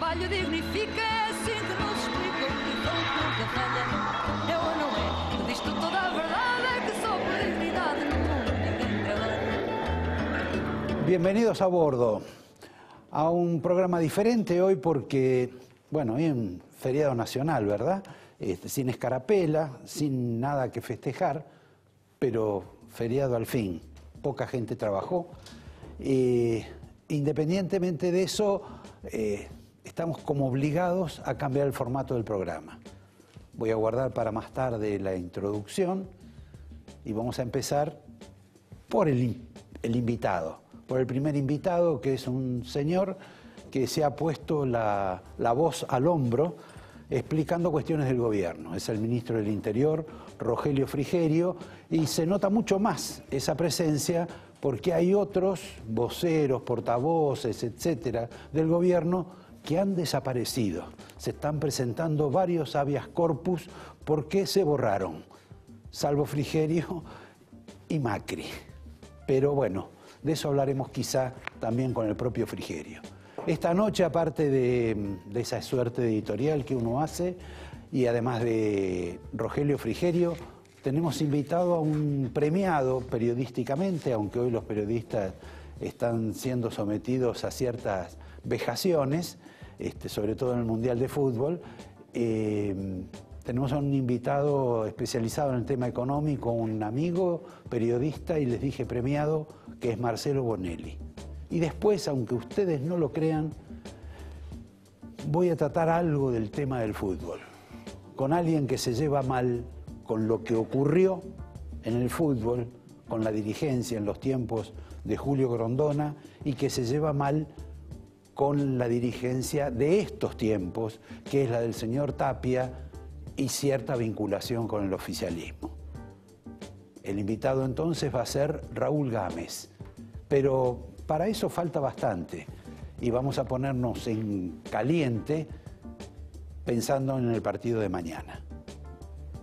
trabalho dignifica, é assim que nos explica o que nunca falha. É ou não é? Que diz tu toda a verdade, é que só por dignidade no mundo ninguém quer dar. Bienvenidos a bordo a un programa diferente hoy porque, bueno, hoy es un feriado nacional, ¿verdad? Sin escarapela, sin nada que festejar, pero feriado al fin. Poca gente trabajó. Independientemente de eso, estamos como obligados a cambiar el formato del programa. Voy a guardar para más tarde la introducción y vamos a empezar por el invitado, por el primer invitado, que es un señor que se ha puesto la voz al hombro explicando cuestiones del gobierno. Es el ministro del Interior, Rogelio Frigerio, y se nota mucho más esa presencia porque hay otros voceros, portavoces, etcétera, del gobierno que han desaparecido. Se están presentando varios habeas corpus porque se borraron, salvo Frigerio y Macri. Pero bueno, de eso hablaremos quizá también con el propio Frigerio. Esta noche, aparte de esa suerte editorial que uno hace, y además de Rogelio Frigerio, tenemos invitado a un premiado periodísticamente, aunque hoy los periodistas están siendo sometidos a ciertas vejaciones, sobre todo en el Mundial de Fútbol. Tenemos a un invitado especializado en el tema económico, un amigo periodista, y les dije premiado, que es Marcelo Bonelli. Y después, aunque ustedes no lo crean, voy a tratar algo del tema del fútbol, con alguien que se lleva mal con lo que ocurrió en el fútbol, con la dirigencia en los tiempos de Julio Grondona, y que se lleva mal con la dirigencia de estos tiempos, que es la del señor Tapia, y cierta vinculación con el oficialismo. El invitado entonces va a ser Raúl Gámez, pero para eso falta bastante y vamos a ponernos en caliente pensando en el partido de mañana.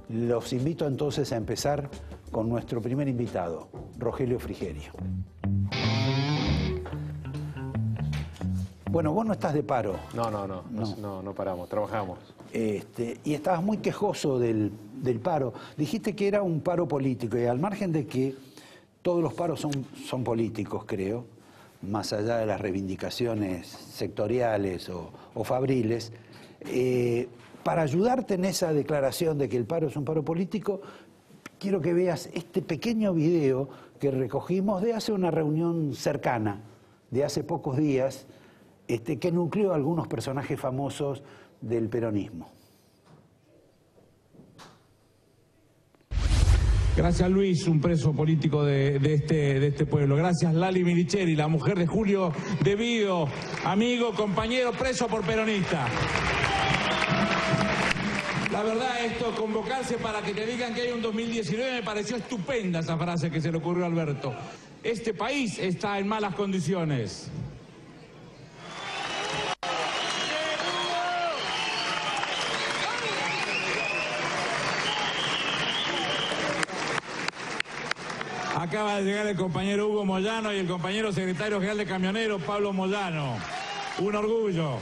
Los invito entonces a empezar con nuestro primer invitado, Rogelio Frigerio. Bueno, vos no estás de paro. No paramos, trabajamos. Y estabas muy quejoso del paro. Dijiste que era un paro político, y al margen de que todos los paros son políticos, creo, más allá de las reivindicaciones sectoriales o fabriles, para ayudarte en esa declaración de que el paro es un paro político, quiero que veas este pequeño video que recogimos de hace una reunión cercana, de hace pocos días, que nucleó a algunos personajes famosos del peronismo. Gracias Luis, un preso político de este pueblo. Gracias Lali Milicheri, la mujer de Julio De Vido, amigo, compañero, preso por peronista. La verdad, esto, convocarse para que te digan que hay un 2019, me pareció estupenda esa frase que se le ocurrió a Alberto. Este país está en malas condiciones. Acaba de llegar el compañero Hugo Moyano y el compañero secretario general de Camioneros, Pablo Moyano. Un orgullo.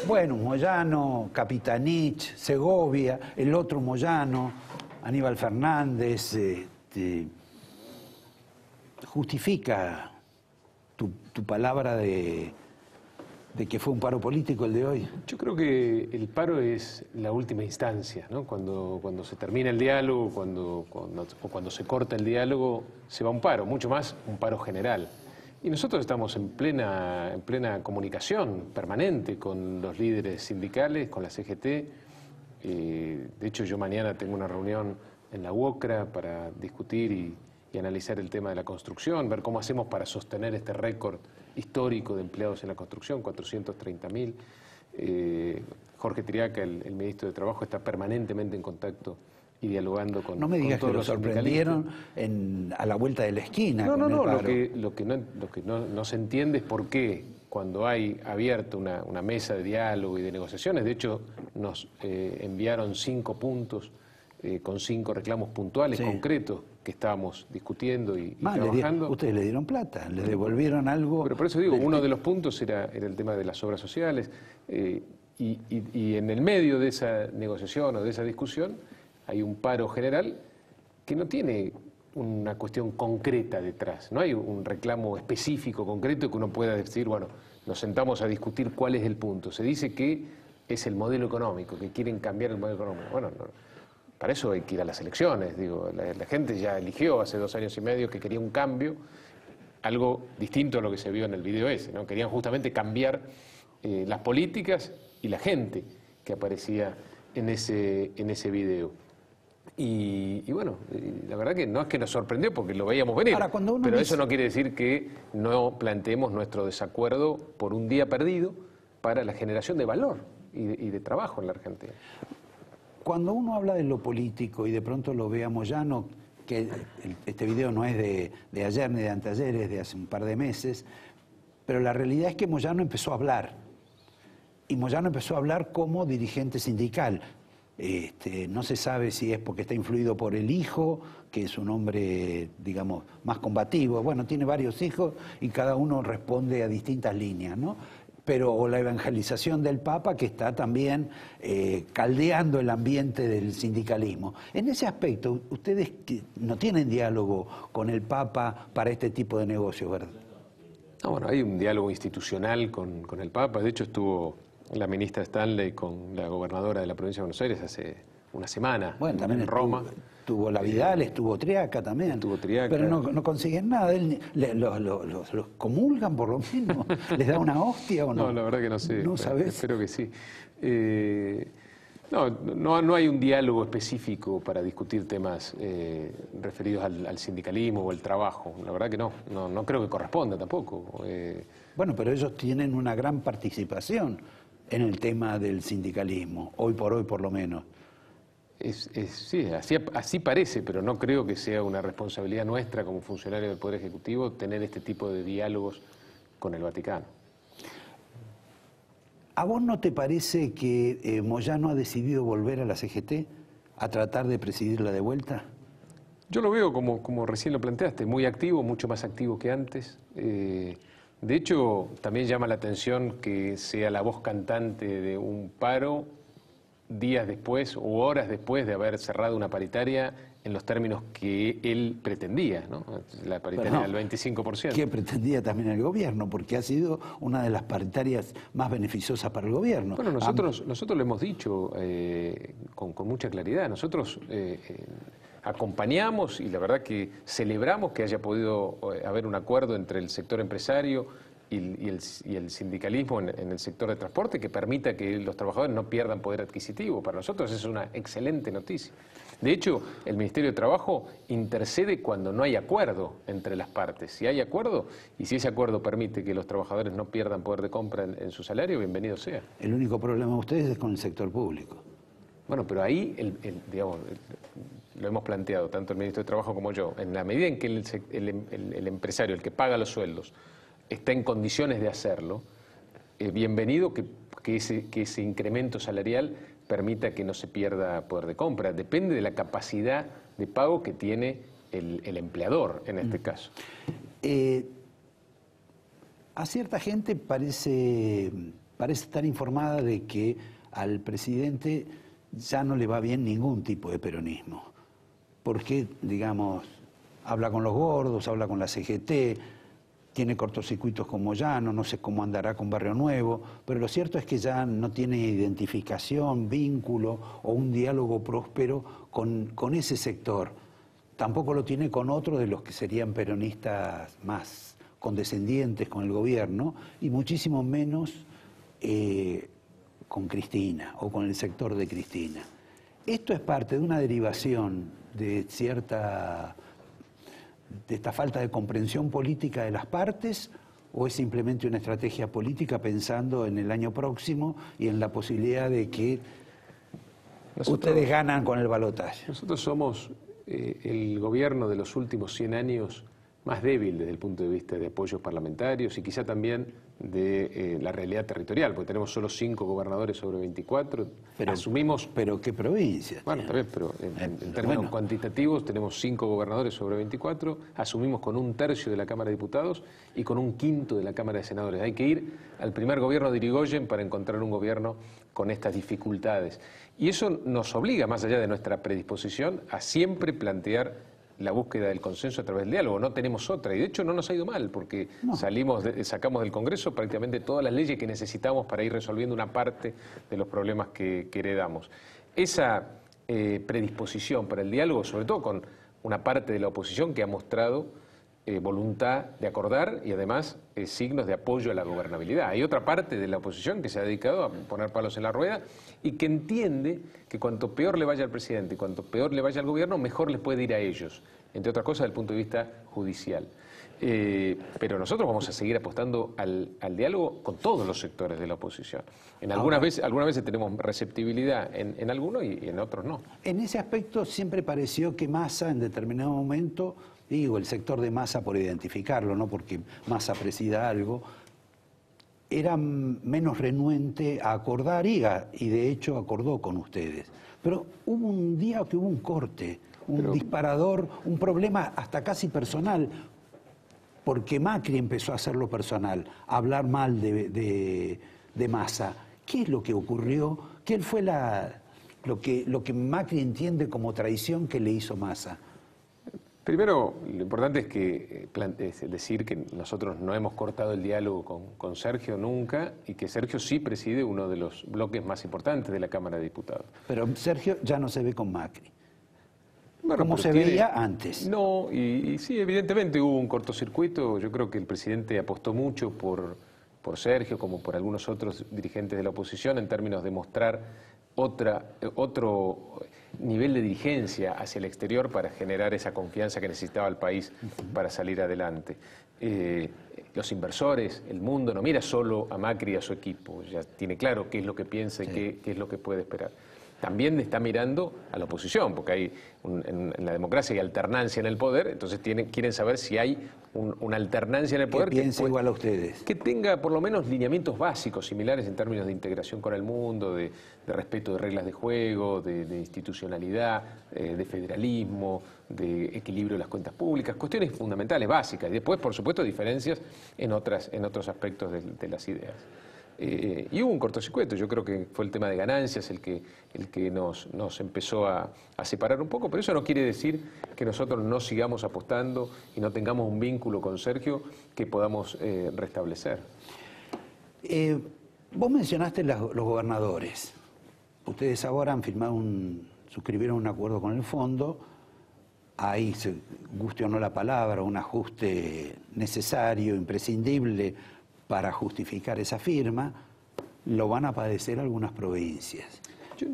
Bueno, Moyano, Capitanich, Segovia, el otro Moyano, Aníbal Fernández, justifica tu palabra de que fue un paro político el de hoy. Yo creo que el paro es la última instancia, ¿no? Cuando se termina el diálogo, cuando se corta el diálogo, se va a un paro, mucho más un paro general. Y nosotros estamos en plena comunicación permanente con los líderes sindicales, con la CGT. De hecho, yo mañana tengo una reunión en la UOCRA para discutir y analizar el tema de la construcción, ver cómo hacemos para sostener este récord histórico de empleados en la construcción, 430.000. Jorge Tiriaca, el ministro de Trabajo, está permanentemente en contacto y dialogando con. No me digas que lo sorprendieron a la vuelta de la esquina. No, lo que no se entiende es por qué, cuando hay abierta una mesa de diálogo y de negociaciones, de hecho nos enviaron 5 puntos con 5 reclamos puntuales, concretos, que estábamos discutiendo y Más, trabajando. ustedes le dieron plata, le devolvieron algo. Pero por eso digo, uno de los puntos era el tema de las obras sociales, y en el medio de esa negociación o de esa discusión hay un paro general que no tiene una cuestión concreta detrás, no hay un reclamo específico, concreto, que uno pueda decir, bueno, nos sentamos a discutir cuál es el punto. Se dice que es el modelo económico, que quieren cambiar el modelo económico. Bueno, no, para eso hay que ir a las elecciones, digo, la gente ya eligió hace 2 años y medio que quería un cambio, algo distinto a lo que se vio en el video ese, ¿no? Querían justamente cambiar las políticas y la gente que aparecía en ese video. Y bueno, la verdad que no es que nos sorprendió porque lo veíamos venir, Ahora, pero eso no quiere decir que no planteemos nuestro desacuerdo por un día perdido para la generación de valor y de trabajo en la Argentina. Cuando uno habla de lo político y de pronto lo ve a Moyano, que este video no es de ayer ni de anteayer, es de hace un par de meses, pero la realidad es que Moyano empezó a hablar. Y Moyano empezó a hablar como dirigente sindical. No se sabe si es porque está influido por el hijo, que es un hombre, digamos, más combativo. Bueno, tiene varios hijos y cada uno responde a distintas líneas, ¿no? Pero o la evangelización del Papa, que está también caldeando el ambiente del sindicalismo. En ese aspecto, ustedes no tienen diálogo con el Papa para este tipo de negocios, ¿verdad? No, bueno, hay un diálogo institucional con el Papa. De hecho, estuvo la ministra Stanley con la gobernadora de la provincia de Buenos Aires hace una semana, bueno, también en Roma. Estuvo la Vidal, estuvo Triaca también. Estuvo Triaca. Pero no consiguen nada. ¿Los comulgan por lo menos? ¿Les da una hostia o no? No, la verdad que no sé. ¿No sabés? Espero que sí. No hay un diálogo específico para discutir temas referidos al sindicalismo o al trabajo. La verdad que no creo que corresponda tampoco. Bueno, pero ellos tienen una gran participación en el tema del sindicalismo, hoy por lo menos. Sí, así parece, pero no creo que sea una responsabilidad nuestra como funcionarios del Poder Ejecutivo tener este tipo de diálogos con el Vaticano. ¿A vos no te parece que Moyano ha decidido volver a la CGT a tratar de presidirla de vuelta? Yo lo veo como recién lo planteaste, muy activo, mucho más activo que antes. De hecho, también llama la atención que sea la voz cantante de un paro días después u horas después de haber cerrado una paritaria en los términos que él pretendía, ¿no? La paritaria del 25%. Que pretendía también el gobierno, porque ha sido una de las paritarias más beneficiosas para el gobierno. Bueno, nosotros lo hemos dicho con mucha claridad. Nosotros acompañamos y la verdad que celebramos que haya podido haber un acuerdo entre el sector empresario y el sindicalismo en el sector de transporte que permita que los trabajadores no pierdan poder adquisitivo. Para nosotros es una excelente noticia. De hecho, el Ministerio de Trabajo intercede cuando no hay acuerdo entre las partes. Si hay acuerdo y si ese acuerdo permite que los trabajadores no pierdan poder de compra en su salario, bienvenido sea. El único problema de ustedes es con el sector público. Bueno, pero ahí, digamos, lo hemos planteado, tanto el Ministro de Trabajo como yo, en la medida en que el empresario, el que paga los sueldos, está en condiciones de hacerlo, bienvenido que ese incremento salarial permita que no se pierda poder de compra. Depende de la capacidad de pago que tiene el empleador, en este caso. A cierta gente parece estar informada de que al presidente ya no le va bien ningún tipo de peronismo. Porque, digamos, habla con los gordos, habla con la CGT, tiene cortocircuitos con Moyano, no sé cómo andará con Barrio Nuevo, pero lo cierto es que ya no tiene identificación, vínculo o un diálogo próspero con ese sector. Tampoco lo tiene con otro de los que serían peronistas más condescendientes con el gobierno y muchísimo menos con Cristina o con el sector de Cristina. Esto es parte de una derivación de esta falta de comprensión política de las partes, o es simplemente una estrategia política pensando en el año próximo y en la posibilidad de que ustedes ganan con el balotaje? Nosotros somos el gobierno de los últimos 100 años más débil desde el punto de vista de apoyos parlamentarios y quizá también de la realidad territorial, porque tenemos solo 5 gobernadores sobre 24. Asumimos... Pero ¿qué provincia? Bueno, tal vez, pero en términos cuantitativos tenemos 5 gobernadores sobre 24, asumimos con 1/3 de la Cámara de Diputados y con 1/5 de la Cámara de Senadores. Hay que ir al primer gobierno de Irigoyen para encontrar un gobierno con estas dificultades. Y eso nos obliga, más allá de nuestra predisposición, a siempre plantear la búsqueda del consenso a través del diálogo. No tenemos otra, y de hecho no nos ha ido mal, porque sacamos del Congreso prácticamente todas las leyes que necesitamos para ir resolviendo una parte de los problemas que heredamos. Esa predisposición para el diálogo, sobre todo con una parte de la oposición que ha mostrado voluntad de acordar y además signos de apoyo a la gobernabilidad. Hay otra parte de la oposición que se ha dedicado a poner palos en la rueda y que entiende que cuanto peor le vaya al presidente y cuanto peor le vaya al gobierno, mejor les puede ir a ellos, entre otras cosas desde el punto de vista judicial. Pero nosotros vamos a seguir apostando al diálogo con todos los sectores de la oposición. Algunas veces tenemos receptibilidad en algunos y en otros no. En ese aspecto siempre pareció que Massa en determinado momento, digo, el sector de Massa por identificarlo, no porque Massa presida algo, era menos renuente a acordar y de hecho acordó con ustedes. Pero hubo un día que hubo un corte, disparador, un problema hasta casi personal, porque Macri empezó a hacerlo personal, a hablar mal de Massa. ¿Qué es lo que ocurrió? ¿Qué fue lo que Macri entiende como traición que le hizo Massa? Primero, lo importante es que es decir que nosotros no hemos cortado el diálogo con Sergio nunca y que Sergio sí preside uno de los bloques más importantes de la Cámara de Diputados. Pero Sergio ya no se ve con Macri. Bueno, como se veía antes. No, y sí, evidentemente hubo un cortocircuito. Yo creo que el presidente apostó mucho por Sergio, como por algunos otros dirigentes de la oposición, en términos de mostrar otro nivel de dirigencia hacia el exterior para generar esa confianza que necesitaba el país para salir adelante. Los inversores, el mundo, no mira solo a Macri y a su equipo, ya tiene claro qué es lo que piensa y qué es lo que puede esperar. También está mirando a la oposición, porque hay en la democracia hay alternancia en el poder, entonces quieren saber si hay una alternancia en el poder que piense igual a ustedes. Que tenga por lo menos lineamientos básicos similares en términos de integración con el mundo, de respeto de reglas de juego, de institucionalidad, de federalismo, de equilibrio de las cuentas públicas, cuestiones fundamentales, básicas, y después, por supuesto, diferencias en otros aspectos de las ideas. Y hubo un cortocircuito, yo creo que fue el tema de ganancias el que nos empezó a separar un poco, pero eso no quiere decir que nosotros no sigamos apostando y no tengamos un vínculo con Sergio que podamos restablecer. Vos mencionaste los gobernadores. Ustedes ahora han suscribieron un acuerdo con el fondo, ahí, guste o no la palabra, un ajuste necesario, imprescindible, para justificar esa firma, lo van a padecer algunas provincias. Yo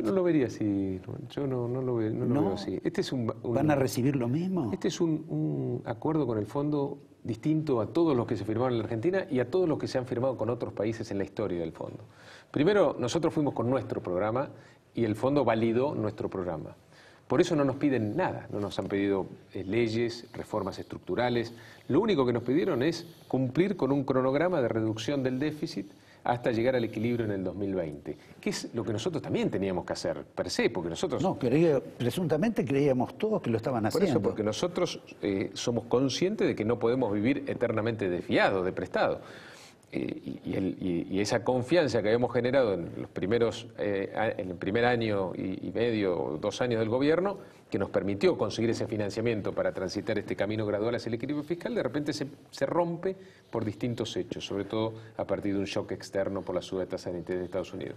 no lo vería así, yo no lo veo así. ¿Van a recibir lo mismo? Este es un acuerdo con el fondo distinto a todos los que se firmaron en la Argentina y a todos los que se han firmado con otros países en la historia del fondo. Primero, nosotros fuimos con nuestro programa y el fondo validó nuestro programa. Por eso no nos piden nada, no nos han pedido leyes, reformas estructurales. Lo único que nos pidieron es cumplir con un cronograma de reducción del déficit hasta llegar al equilibrio en el 2020, que es lo que nosotros también teníamos que hacer, per se, porque nosotros... No, presuntamente creíamos todos que lo estaban haciendo. Por eso, porque nosotros somos conscientes de que no podemos vivir eternamente de fiado, de prestado. Y esa confianza que habíamos generado en el primer año y medio, 2 años del gobierno, que nos permitió conseguir ese financiamiento para transitar este camino gradual hacia el equilibrio fiscal, de repente se rompe por distintos hechos, sobre todo a partir de un shock externo por la suba de tasa de interés de Estados Unidos.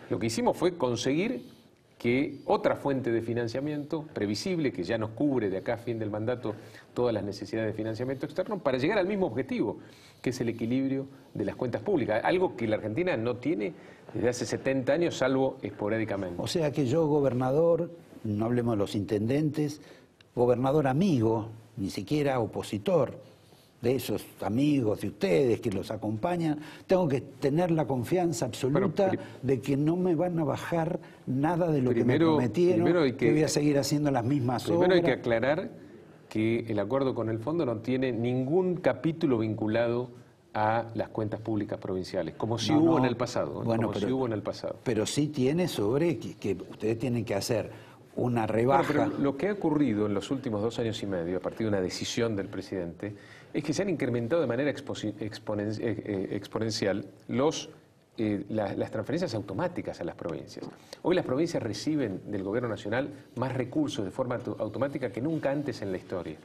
Lo que hicimos fue conseguir que otra fuente de financiamiento previsible, que ya nos cubre de acá a fin del mandato todas las necesidades de financiamiento externo, para llegar al mismo objetivo, que es el equilibrio de las cuentas públicas, algo que la Argentina no tiene desde hace 70 años, salvo esporádicamente. O sea que yo, gobernador, no hablemos de los intendentes, gobernador amigo, ni siquiera opositor, de esos amigos de ustedes que los acompañan, tengo que tener la confianza absoluta de que no me van a bajar nada de lo que me prometieron, que voy a seguir haciendo las mismas obras. Primero hay que aclarar que el acuerdo con el fondo no tiene ningún capítulo vinculado a las cuentas públicas provinciales, como si hubo en el pasado. Bueno, si hubo en el pasado. Pero sí tiene sobre que ustedes tienen que hacer una rebaja. Bueno, pero lo que ha ocurrido en los últimos 2 años y medio, a partir de una decisión del presidente, es que se han incrementado de manera exponencial las transferencias automáticas a las provincias. Hoy las provincias reciben del gobierno nacional más recursos de forma automática que nunca antes en la historia.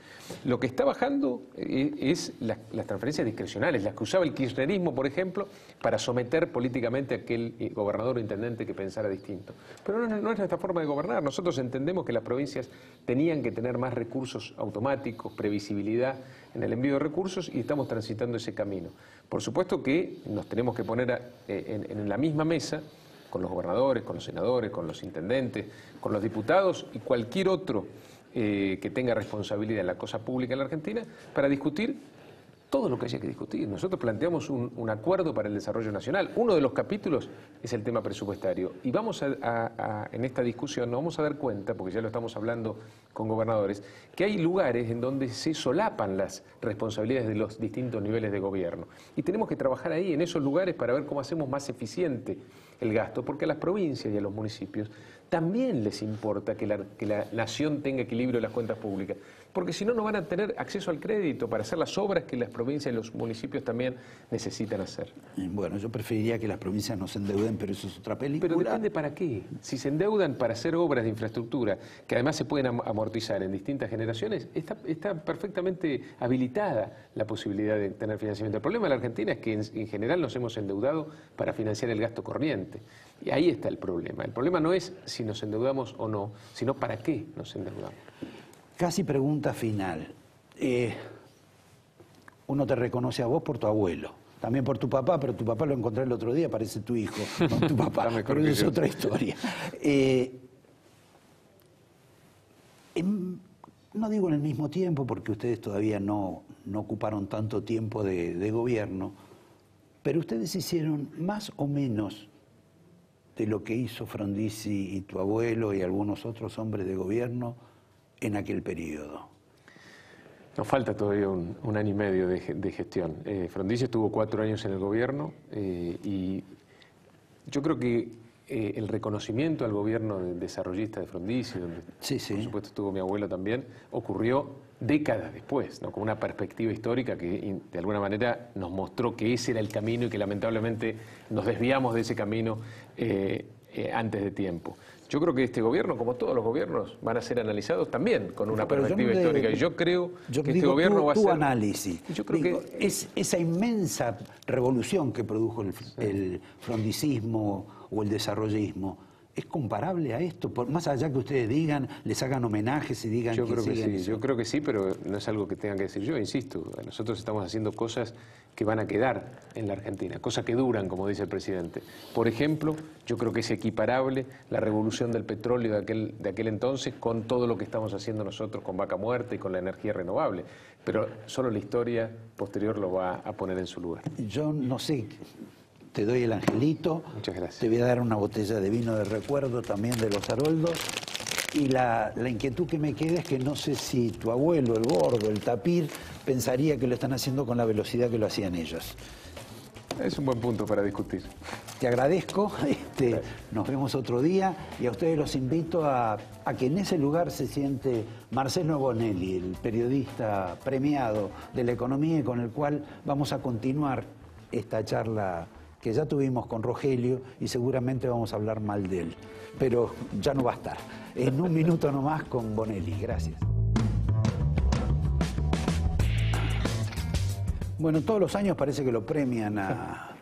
Lo que está bajando es las transferencias discrecionales, las que usaba el kirchnerismo, por ejemplo, para someter políticamente a aquel gobernador o intendente que pensara distinto. Pero no es nuestra forma de gobernar. Nosotros entendemos que las provincias tenían que tener más recursos automáticos, previsibilidad en el envío de recursos, y estamos transitando ese camino. Por supuesto que nos tenemos que poner en la misma mesa con los gobernadores, con los senadores, con los intendentes, con los diputados y cualquier otro que tenga responsabilidad en la cosa pública en la Argentina para discutir todo lo que haya que discutir. Nosotros planteamos un acuerdo para el desarrollo nacional. Uno de los capítulos es el tema presupuestario. Y vamos en esta discusión nos vamos a dar cuenta, porque ya lo estamos hablando con gobernadores, que hay lugares en donde se solapan las responsabilidades de los distintos niveles de gobierno. Y tenemos que trabajar ahí, en esos lugares, para ver cómo hacemos más eficiente el gasto, porque a las provincias y a los municipios también les importa que la nación tenga equilibrio en las cuentas públicas, porque si no, no van a tener acceso al crédito para hacer las obras que las provincias y los municipios también necesitan hacer. Bueno, yo preferiría que las provincias no se endeuden, pero eso es otra película. Pero depende para qué. Si se endeudan para hacer obras de infraestructura, que además se pueden amortizar en distintas generaciones, está perfectamente habilitada la posibilidad de tener financiamiento. El problema de la Argentina es que en general nos hemos endeudado para financiar el gasto corriente. Y ahí está el problema. El problema no es si nos endeudamos o no, sino para qué nos endeudamos. Casi pregunta final. Uno te reconoce a vos por tu abuelo, también por tu papá, pero tu papá lo encontré el otro día, parece tu hijo, no tu papá, pero eso es otra historia. No digo en el mismo tiempo, porque ustedes todavía no ocuparon tanto tiempo de gobierno, pero ustedes hicieron más o menos de lo que hizo Frondizi y tu abuelo y algunos otros hombres de gobierno en aquel periodo. Nos falta todavía un año y medio de gestión. Frondizi estuvo 4 años en el gobierno y yo creo que el reconocimiento al gobierno desarrollista de Frondizi, donde por supuesto estuvo mi abuelo también, ocurrió décadas después, ¿no? Con una perspectiva histórica que de alguna manera nos mostró que ese era el camino y que lamentablemente nos desviamos de ese camino antes de tiempo. Yo creo que este gobierno, como todos los gobiernos, van a ser analizados también con una perspectiva histórica. Y yo creo que este gobierno va a ser... Tu análisis. Yo creo que esa inmensa revolución que produjo el frondicismo o el desarrollismo, ¿es comparable a esto? Más allá que ustedes digan, les hagan homenajes y digan yo creo que sí, yo creo que sí, pero no es algo que tengan que decir yo, insisto. Nosotros estamos haciendo cosas que van a quedar en la Argentina, cosas que duran, como dice el presidente. Por ejemplo, yo creo que es equiparable la revolución del petróleo de aquel entonces con todo lo que estamos haciendo nosotros con Vaca Muerta y con la energía renovable. Pero solo la historia posterior lo va a poner en su lugar. Yo no sé... Te doy el angelito. Muchas gracias. Te voy a dar una botella de vino de recuerdo también de los Haroldos. Y la inquietud que me queda es que no sé si tu abuelo, el gordo, el tapir, pensaría que lo están haciendo con la velocidad que lo hacían ellos. Es un buen punto para discutir. Te agradezco, nos vemos otro día y a ustedes los invito a que en ese lugar se siente Marcelo Bonelli, el periodista premiado de la economía y con el cual vamos a continuar esta charla que ya tuvimos con Rogelio y seguramente vamos a hablar mal de él, pero ya no va a estar. En un minuto nomás con Bonelli. Gracias. Bueno, todos los años parece que lo premian a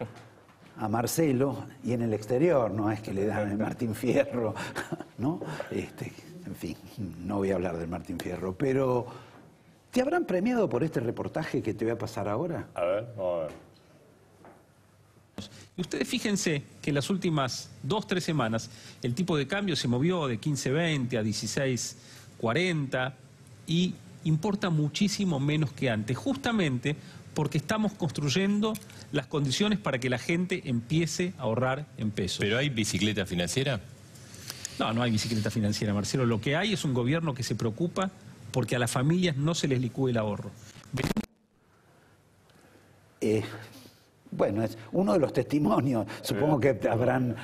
Marcelo y en el exterior, no es que le dan el Martín Fierro, ¿no? En fin, no voy a hablar del Martín Fierro, pero ¿te habrán premiado por este reportaje que te voy a pasar ahora? A ver, vamos a ver. Y ustedes fíjense que en las últimas 2-3 semanas el tipo de cambio se movió de 15.20 a 16.40 y importa muchísimo menos que antes, justamente porque estamos construyendo las condiciones para que la gente empiece a ahorrar en pesos. ¿Pero hay bicicleta financiera? No, no hay bicicleta financiera, Marcelo. Lo que hay es un gobierno que se preocupa porque a las familias no se les licúe el ahorro. Bueno, es uno de los testimonios. Supongo que habrán,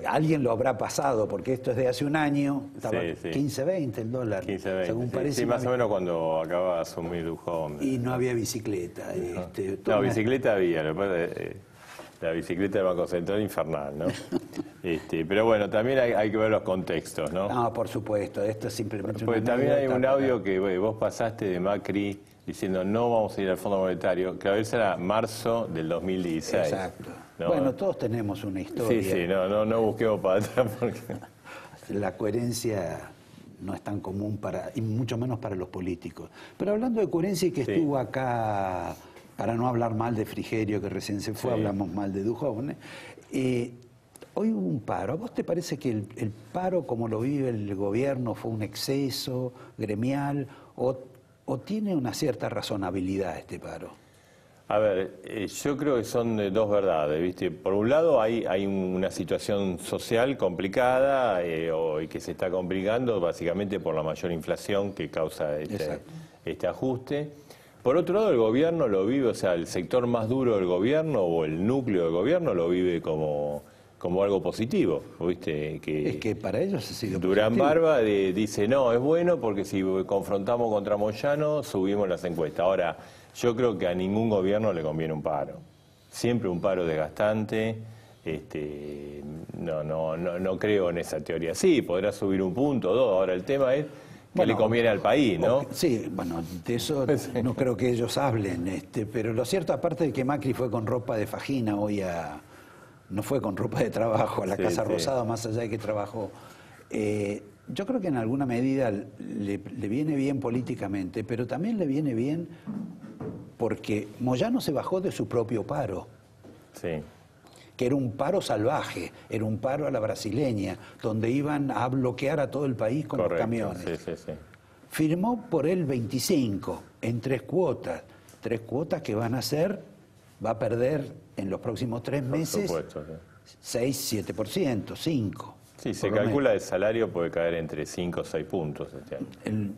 alguien lo habrá pasado, porque esto es de hace un año, estaba 15.20 el dólar, 15.20, según parece. Sí, más o menos cuando acaba de asumir Dujovne. Y no había bicicleta. No, bicicleta había, la bicicleta del Banco Central infernal, ¿no? Pero bueno, también hay que ver los contextos, ¿no? No, por supuesto, esto es simplemente Porque una también hay un anécdota audio que vos pasaste de Macri diciendo no vamos a ir al Fondo Monetario, que a veces era marzo del 2016. Exacto. ¿No? Bueno, todos tenemos una historia. Sí, no busquemos para atrás porque... La coherencia no es tan común y mucho menos para los políticos. Pero hablando de coherencia y que estuvo acá, para no hablar mal de Frigerio, que recién se fue, hablamos mal de Dujovne. Hoy hubo un paro. ¿A vos te parece que el paro, como lo vive el gobierno, fue un exceso gremial o tiene una cierta razonabilidad este paro? A ver, yo creo que son dos verdades, ¿viste? Por un lado hay una situación social complicada y que se está complicando básicamente por la mayor inflación que causa este ajuste. Por otro lado, el gobierno lo vive, o sea, el sector más duro del gobierno o el núcleo del gobierno lo vive como algo positivo, ¿viste? Es que para ellos ha sido Durán positivo. Barba dice, no, es bueno porque si confrontamos contra Moyano subimos las encuestas. Ahora, yo creo que a ningún gobierno le conviene un paro. Siempre un paro desgastante. No creo en esa teoría. Sí, podrá subir un punto o dos. Ahora, el tema es que le conviene al país, ¿no? Sí, bueno, de eso no creo que ellos hablen. Pero lo cierto, aparte de que Macri fue con ropa de fajina hoy no fue con ropa de trabajo a la Casa Rosada, más allá de que trabajó. Yo creo que en alguna medida le viene bien políticamente, pero también le viene bien porque Moyano se bajó de su propio paro. Sí. Que era un paro salvaje, era un paro a la brasileña, donde iban a bloquear a todo el país con los camiones. Sí. Firmó por el 25, en 3 cuotas. 3 cuotas que va a perder en los próximos 3 meses, por supuesto, 6, 7%, 5%. Sí, se calcula el salario puede caer entre 5 o 6 puntos este año.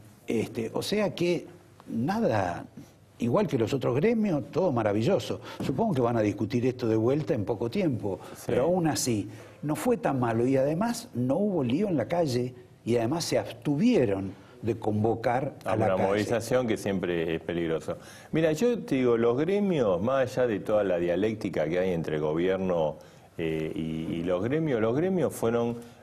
O sea que nada, igual que los otros gremios, todo maravilloso. Supongo que van a discutir esto de vuelta en poco tiempo, pero aún así no fue tan malo y además no hubo lío en la calle y además se abstuvieron de convocar a la calle. Una movilización que siempre es peligroso. Mira, yo te digo, los gremios, más allá de toda la dialéctica que hay entre el gobierno y los gremios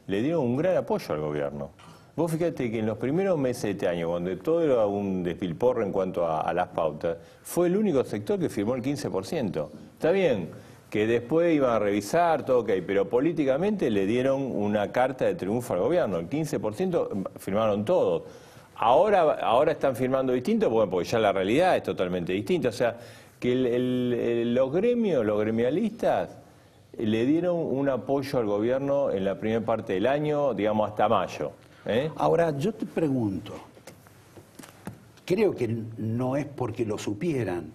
le dieron un gran apoyo al gobierno. Vos fíjate que en los primeros meses de este año, cuando todo era un despilporro en cuanto a las pautas, fue el único sector que firmó el 15%. Está bien, que después iban a revisar todo, pero políticamente le dieron una carta de triunfo al gobierno. El 15% firmaron todos. Ahora están firmando distinto, porque ya la realidad es totalmente distinta. O sea, que los gremialistas le dieron un apoyo al gobierno en la primera parte del año, digamos hasta mayo. Ahora, yo te pregunto, creo que no es porque lo supieran,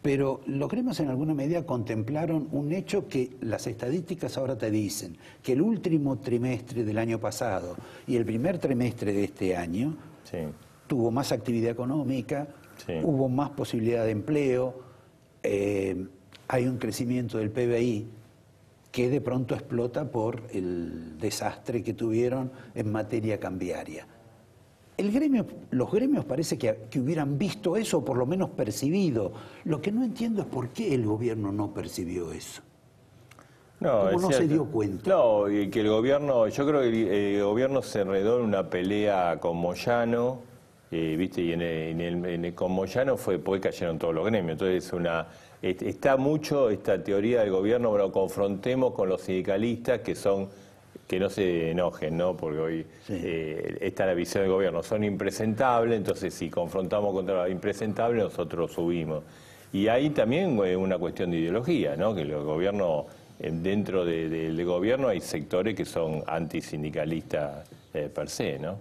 pero los gremios en alguna medida contemplaron un hecho que las estadísticas ahora te dicen, que el último trimestre del año pasado y el primer trimestre de este año tuvo más actividad económica, hubo más posibilidad de empleo, hay un crecimiento del PBI que de pronto explota por el desastre que tuvieron en materia cambiaria. Los gremios parece que hubieran visto eso, o por lo menos percibido. Lo que no entiendo es por qué el gobierno no percibió eso. ¿Cómo no se dio cuenta? No, y que el gobierno, yo creo que el gobierno se enredó en una pelea con Moyano, ¿viste? Y con Moyano después cayeron todos los gremios. Entonces está mucho esta teoría del gobierno, bueno, confrontemos con los sindicalistas que no se enojen, ¿no? Porque hoy está la visión del gobierno, son impresentables, entonces si confrontamos contra los impresentables nosotros subimos. Y ahí también una cuestión de ideología, ¿no? Que el gobierno, dentro del gobierno hay sectores que son antisindicalistas per se, ¿no?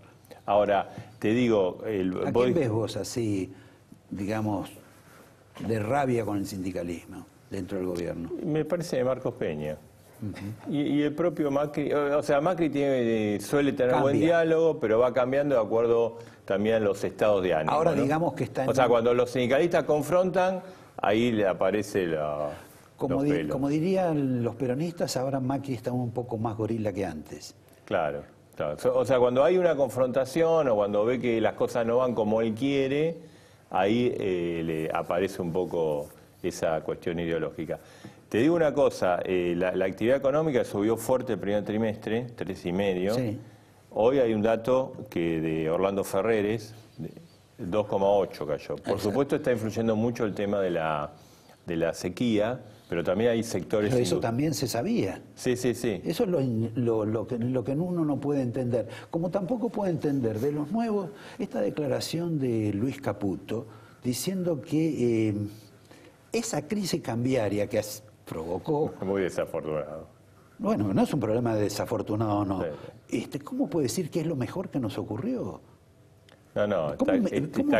Ahora, te digo... ¿A quién ves vos así, digamos, de rabia con el sindicalismo dentro del gobierno? Me parece de Marcos Peña. Y el propio Macri, o sea, Macri suele tener Cambia. buen diálogo, pero va cambiando de acuerdo también a los estados de ánimo. Ahora ¿no? digamos que está en... O sea, cuando los sindicalistas confrontan, ahí le aparece los pelos. Como dirían los peronistas, ahora Macri está un poco más gorila que antes. Claro, claro. O sea, cuando hay una confrontación o cuando ve que las cosas no van como él quiere, ahí le aparece un poco esa cuestión ideológica. Te digo una cosa, la actividad económica subió fuerte el primer trimestre, 3,5. Sí. Hoy hay un dato que de Orlando Ferreres, 2,8 cayó. Por supuesto está influyendo mucho el tema de la sequía, pero también hay sectores... Pero eso también se sabía. Sí, sí, sí. Eso es lo que uno no puede entender. Como tampoco puede entender de los nuevos esta declaración de Luis Caputo diciendo que esa crisis cambiaria que provocó... Muy desafortunado. Bueno, no es un problema de desafortunado o no. Sí. ¿Cómo puede decir que es lo mejor que nos ocurrió? No, ¿Cómo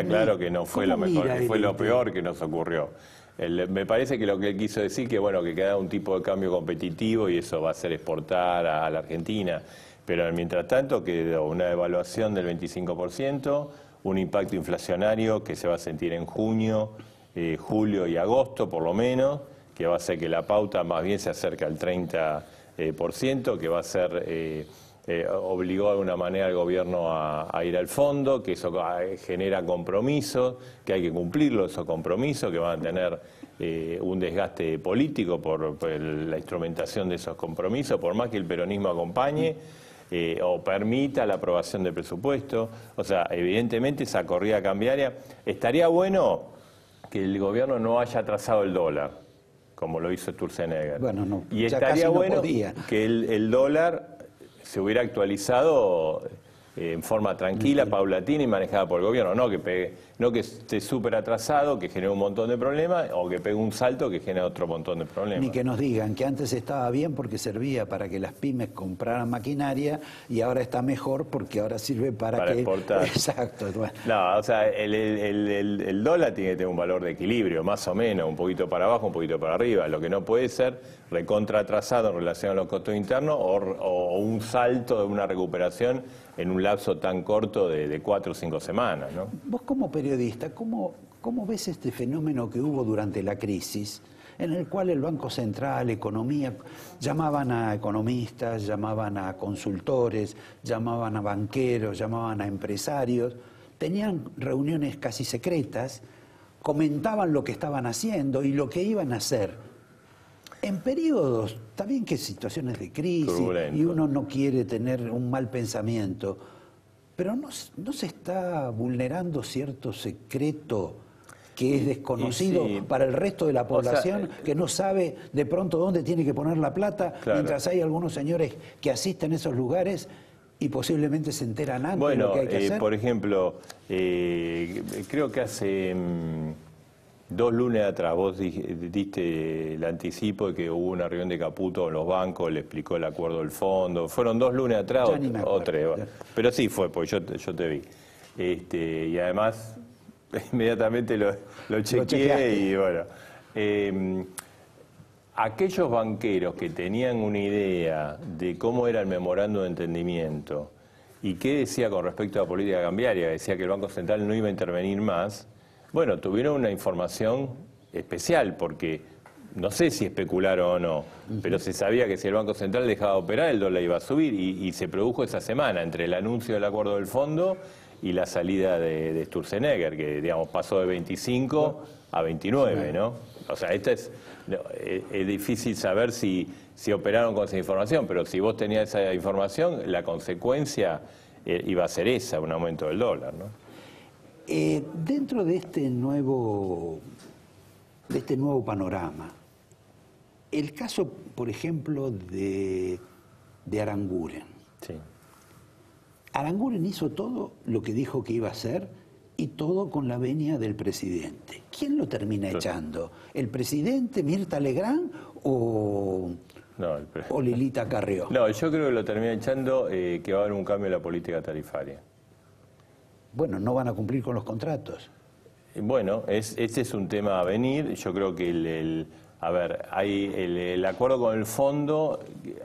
claro que no fue lo mejor, mira que fue él lo el peor que nos ocurrió. Me parece que lo que él quiso decir que bueno, que queda un tipo de cambio competitivo y eso va a ser exportar a la Argentina. Pero mientras tanto quedó una devaluación del 25%, un impacto inflacionario que se va a sentir en junio, julio y agosto por lo menos, que va a hacer que la pauta más bien se acerque al 30%, que va a ser... obligó de alguna manera al gobierno a ir al fondo, que eso genera compromisos, que hay que cumplirlo, esos compromisos, que van a tener un desgaste político por la instrumentación de esos compromisos, por más que el peronismo acompañe o permita la aprobación del presupuesto. O sea, evidentemente esa corrida cambiaria, estaría bueno que el gobierno no haya trazado el dólar, como lo hizo Sturzenegger. Bueno, no, y ya estaría casi no bueno podía. que el dólar se hubiera actualizado en forma tranquila, paulatina y manejada por el gobierno, no que esté súper atrasado, que genere un montón de problemas, o que pegue un salto que genere otro montón de problemas. Ni que nos digan que antes estaba bien porque servía para que las pymes compraran maquinaria y ahora está mejor porque ahora sirve para que... exportar. Exacto. Bueno. No, o sea, el dólar tiene que tener un valor de equilibrio, más o menos, un poquito para abajo, un poquito para arriba. Lo que no puede ser recontra atrasado en relación a los costos internos o un salto de una recuperación en un lapso tan corto de 4 o 5 semanas, ¿no? Vos como periodista, ¿cómo ves este fenómeno que hubo durante la crisis, en el cual el Banco Central, Economía, llamaban a economistas, llamaban a consultores, llamaban a banqueros, llamaban a empresarios, tenían reuniones casi secretas, comentaban lo que estaban haciendo y lo que iban a hacer? En periodos, está bien que situaciones de crisis Turbulento. y uno no quiere tener un mal pensamiento, pero ¿no se está vulnerando cierto secreto que es desconocido sí, para el resto de la población, o sea, que no sabe de pronto dónde tiene que poner la plata, claro. mientras hay algunos señores que asisten a esos lugares y posiblemente se enteran antes de lo que hay que hacer? Por ejemplo, creo que hace 2 lunes atrás vos diste el anticipo de que hubo una reunión de Caputo en los bancos, le explicó el acuerdo del fondo. Fueron 2 lunes atrás Ya ni me o acuerdo. 3. Bueno. Pero sí fue, pues yo te vi. Y además, inmediatamente lo chequeé chequeaste. y bueno. Aquellos banqueros que tenían una idea de cómo era el memorando de entendimiento y qué decía con respecto a la política cambiaria, decía que el Banco Central no iba a intervenir más, bueno, tuvieron una información especial porque no sé si especularon o no, pero se sabía que si el Banco Central dejaba de operar, el dólar iba a subir y se produjo esa semana entre el anuncio del acuerdo del fondo y la salida de Sturzenegger, que digamos pasó de 25 a 29, ¿no? O sea, es difícil saber si operaron con esa información, pero si vos tenías esa información, la consecuencia iba a ser esa, un aumento del dólar, ¿no? Dentro de este nuevo panorama, el caso, por ejemplo, de Aranguren. Sí. Aranguren hizo todo lo que dijo que iba a hacer y todo con la venia del presidente. ¿Quién lo termina echando? ¿El presidente, Mirta Legrand o Lilita Carrió? No, yo creo que lo termina echando que va a haber un cambio en la política tarifaria. Bueno, no van a cumplir con los contratos. Bueno, este es un tema a venir. Yo creo que A ver, el acuerdo con el fondo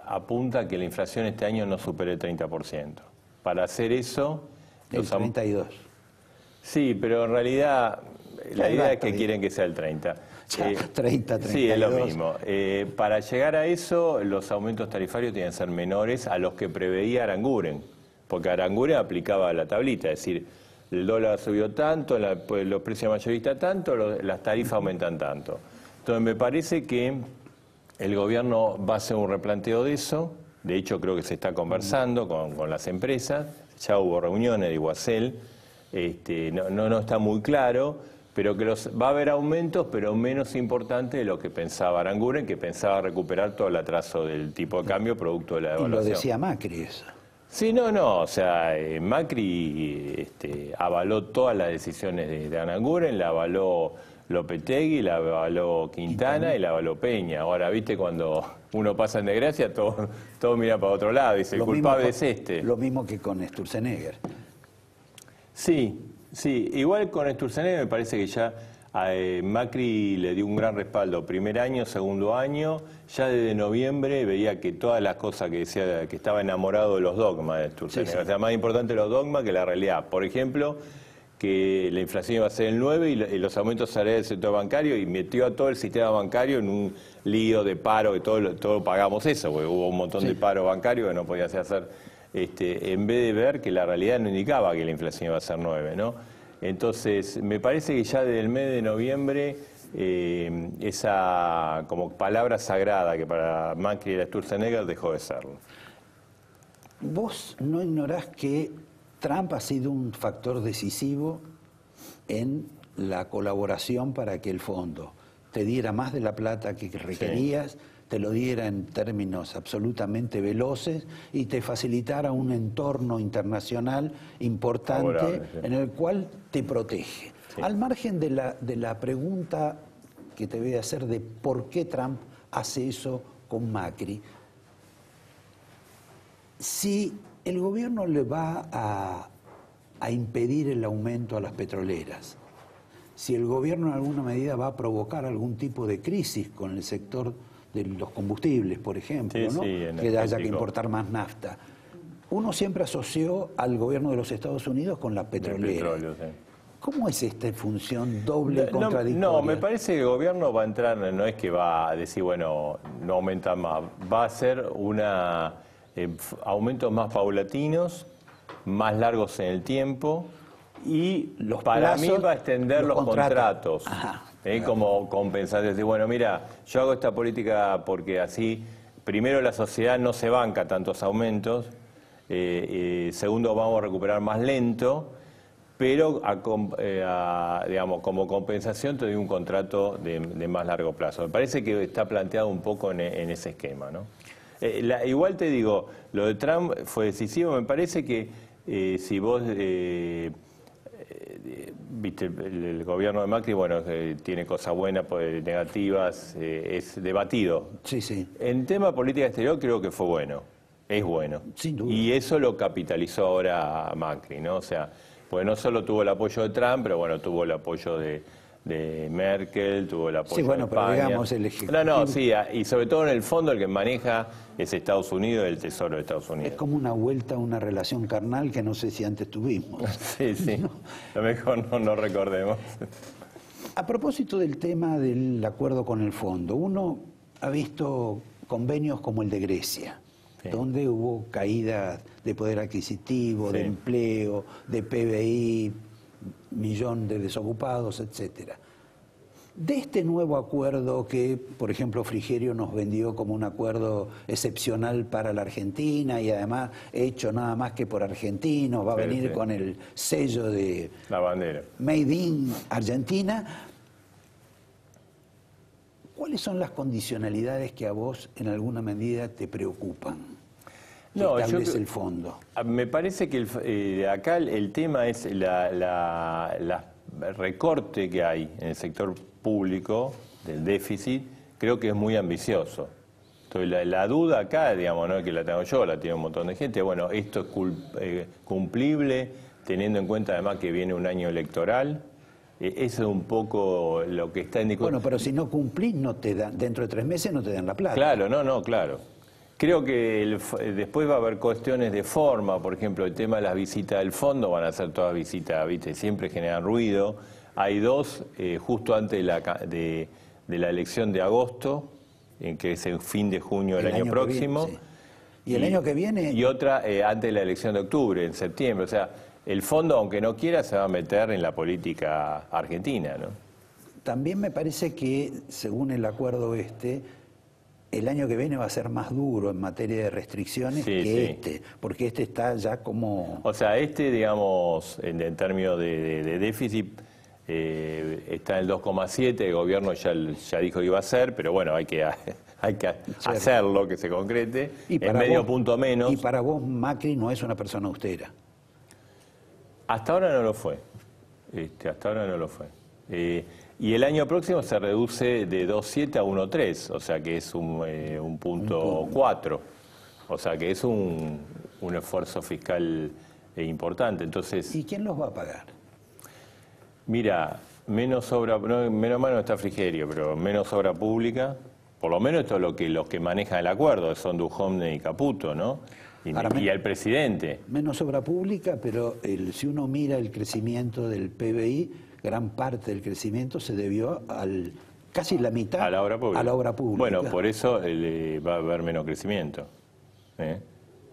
apunta a que la inflación este año no supere el 30%. Para hacer eso... El 32. Sí, pero en realidad la idea es que quieren que sea el 30. Ya, 30, 32. Sí, es lo mismo. Para llegar a eso, los aumentos tarifarios tienen que ser menores a los que preveía Aranguren, porque Aranguren aplicaba la tablita, es decir, el dólar subió tanto, pues los precios mayoristas tanto, las tarifas aumentan tanto. Entonces me parece que el gobierno va a hacer un replanteo de eso, de hecho creo que se está conversando con las empresas, ya hubo reuniones de Iguacel, no está muy claro, pero que va a haber aumentos, pero menos importantes de lo que pensaba Aranguren, que pensaba recuperar todo el atraso del tipo de cambio producto de la devaluación. Y lo decía Macri eso. Sí, no, o sea, Macri avaló todas las decisiones de Aranguren, la avaló Lopetegui, la avaló Quintana y la avaló Peña. Ahora, viste, cuando uno pasa en desgracia, todo mira para otro lado, dice, el culpable es este. Lo mismo que con Sturzenegger. Sí, igual con Sturzenegger me parece que ya Macri le dio un gran respaldo, primer año, segundo año, ya desde noviembre veía que todas las cosas que decía, que estaba enamorado de los dogmas de Sturzenegger, o sea, más importante los dogmas que la realidad. Por ejemplo, que la inflación iba a ser el 9 y los aumentos salariales del sector bancario, y metió a todo el sistema bancario en un lío de paro, que todos pagamos eso, porque hubo un montón de paro bancario que no podía hacer, en vez de ver que la realidad no indicaba que la inflación iba a ser 9, ¿no? Entonces, me parece que ya desde el mes de noviembre, esa como palabra sagrada que para Macri era Sturzenegger dejó de serlo. Vos no ignorás que Trump ha sido un factor decisivo en la colaboración para que el fondo te diera más de la plata que requerías, te lo diera en términos absolutamente veloces y te facilitara un entorno internacional importante en el cual te protege. Al margen de la pregunta que te voy a hacer de por qué Trump hace eso con Macri, si el gobierno le va a impedir el aumento a las petroleras, si el gobierno en alguna medida va a provocar algún tipo de crisis con el sector de los combustibles, por ejemplo, ¿no? Que haya que importar más nafta. Uno siempre asoció al gobierno de los Estados Unidos con la petrolera. ¿Cómo es esta función doble contradictoria? No, me parece que el gobierno va a entrar, no es que va a decir, bueno, no aumenta más, va a hacer aumentos más paulatinos, más largos en el tiempo, y para mí va a extender los contratos. Como compensar, decir, bueno, mira, yo hago esta política porque así, primero la sociedad no se banca tantos aumentos, segundo vamos a recuperar más lento, pero digamos, como compensación te doy un contrato de más largo plazo. Me parece que está planteado un poco en ese esquema, ¿no? Igual te digo, lo de Trump fue decisivo, me parece que si vos... viste, el gobierno de Macri, bueno, tiene cosas buenas, negativas, es debatido. Sí. En tema de política exterior creo que fue bueno, es bueno. Sin duda. Y eso lo capitalizó ahora Macri, ¿no? O sea, pues no solo tuvo el apoyo de Trump, pero bueno, tuvo el apoyo de Merkel, tuvo el apoyo de España. Pero digamos el ejecutivo... No, sí, y sobre todo en el fondo el que maneja es Estados Unidos, el Tesoro de Estados Unidos. Es como una vuelta a una relación carnal que no sé si antes tuvimos. Sí, ¿no? Lo mejor no recordemos. A propósito del tema del acuerdo con el fondo, uno ha visto convenios como el de Grecia, donde hubo caída de poder adquisitivo, de empleo, de PBI, millón de desocupados, etcétera. De este nuevo acuerdo que, por ejemplo, Frigerio nos vendió como un acuerdo excepcional para la Argentina y además hecho nada más que por argentinos, va a venir con el sello de la bandera Made in Argentina. ¿Cuáles son las condicionalidades que a vos en alguna medida te preocupan? No, tal vez el fondo. Me parece que acá el tema es el recorte que hay en el sector público del déficit, creo que es muy ambicioso. Entonces la duda acá, digamos, no es que la tengo yo, la tiene un montón de gente, bueno, esto es cumplible, teniendo en cuenta además que viene un año electoral, Eso es un poco lo que está en discusión. Bueno, pero si no cumplís, no te dan, dentro de 3 meses no te dan la plata. Claro, claro. Creo que después va a haber cuestiones de forma, por ejemplo, el tema de las visitas del fondo, van a ser todas visitas, ¿viste? Siempre generan ruido. Hay 2 justo antes de la elección de agosto, que es el fin de junio del año próximo. Viene, sí. ¿Y el año que viene? Y otra antes de la elección de octubre, en septiembre. O sea, el fondo, aunque no quiera, se va a meter en la política argentina, ¿no? También me parece que, según el acuerdo el año que viene va a ser más duro en materia de restricciones que porque está ya como... O sea, digamos, en términos de déficit, está en el 2,7, el gobierno ya dijo que iba a hacer, pero bueno, hay que hacerlo, que se concrete, en medio punto menos. Y para vos, Macri no es una persona austera. Hasta ahora no lo fue. Hasta ahora no lo fue. Y el año próximo se reduce de 2,7 a 1,3, o sea que es un punto 4. O sea que es un esfuerzo fiscal importante. Entonces, ¿y quién los va a pagar? Mira, menos mal no está Frigerio, pero menos obra pública. Por lo menos esto es lo que los que manejan el acuerdo, son Duhovne y Caputo, ¿no? Y al presidente. Menos obra pública, pero si uno mira el crecimiento del PBI, gran parte del crecimiento se debió casi la mitad a la obra pública. Bueno, por eso va a haber menos crecimiento.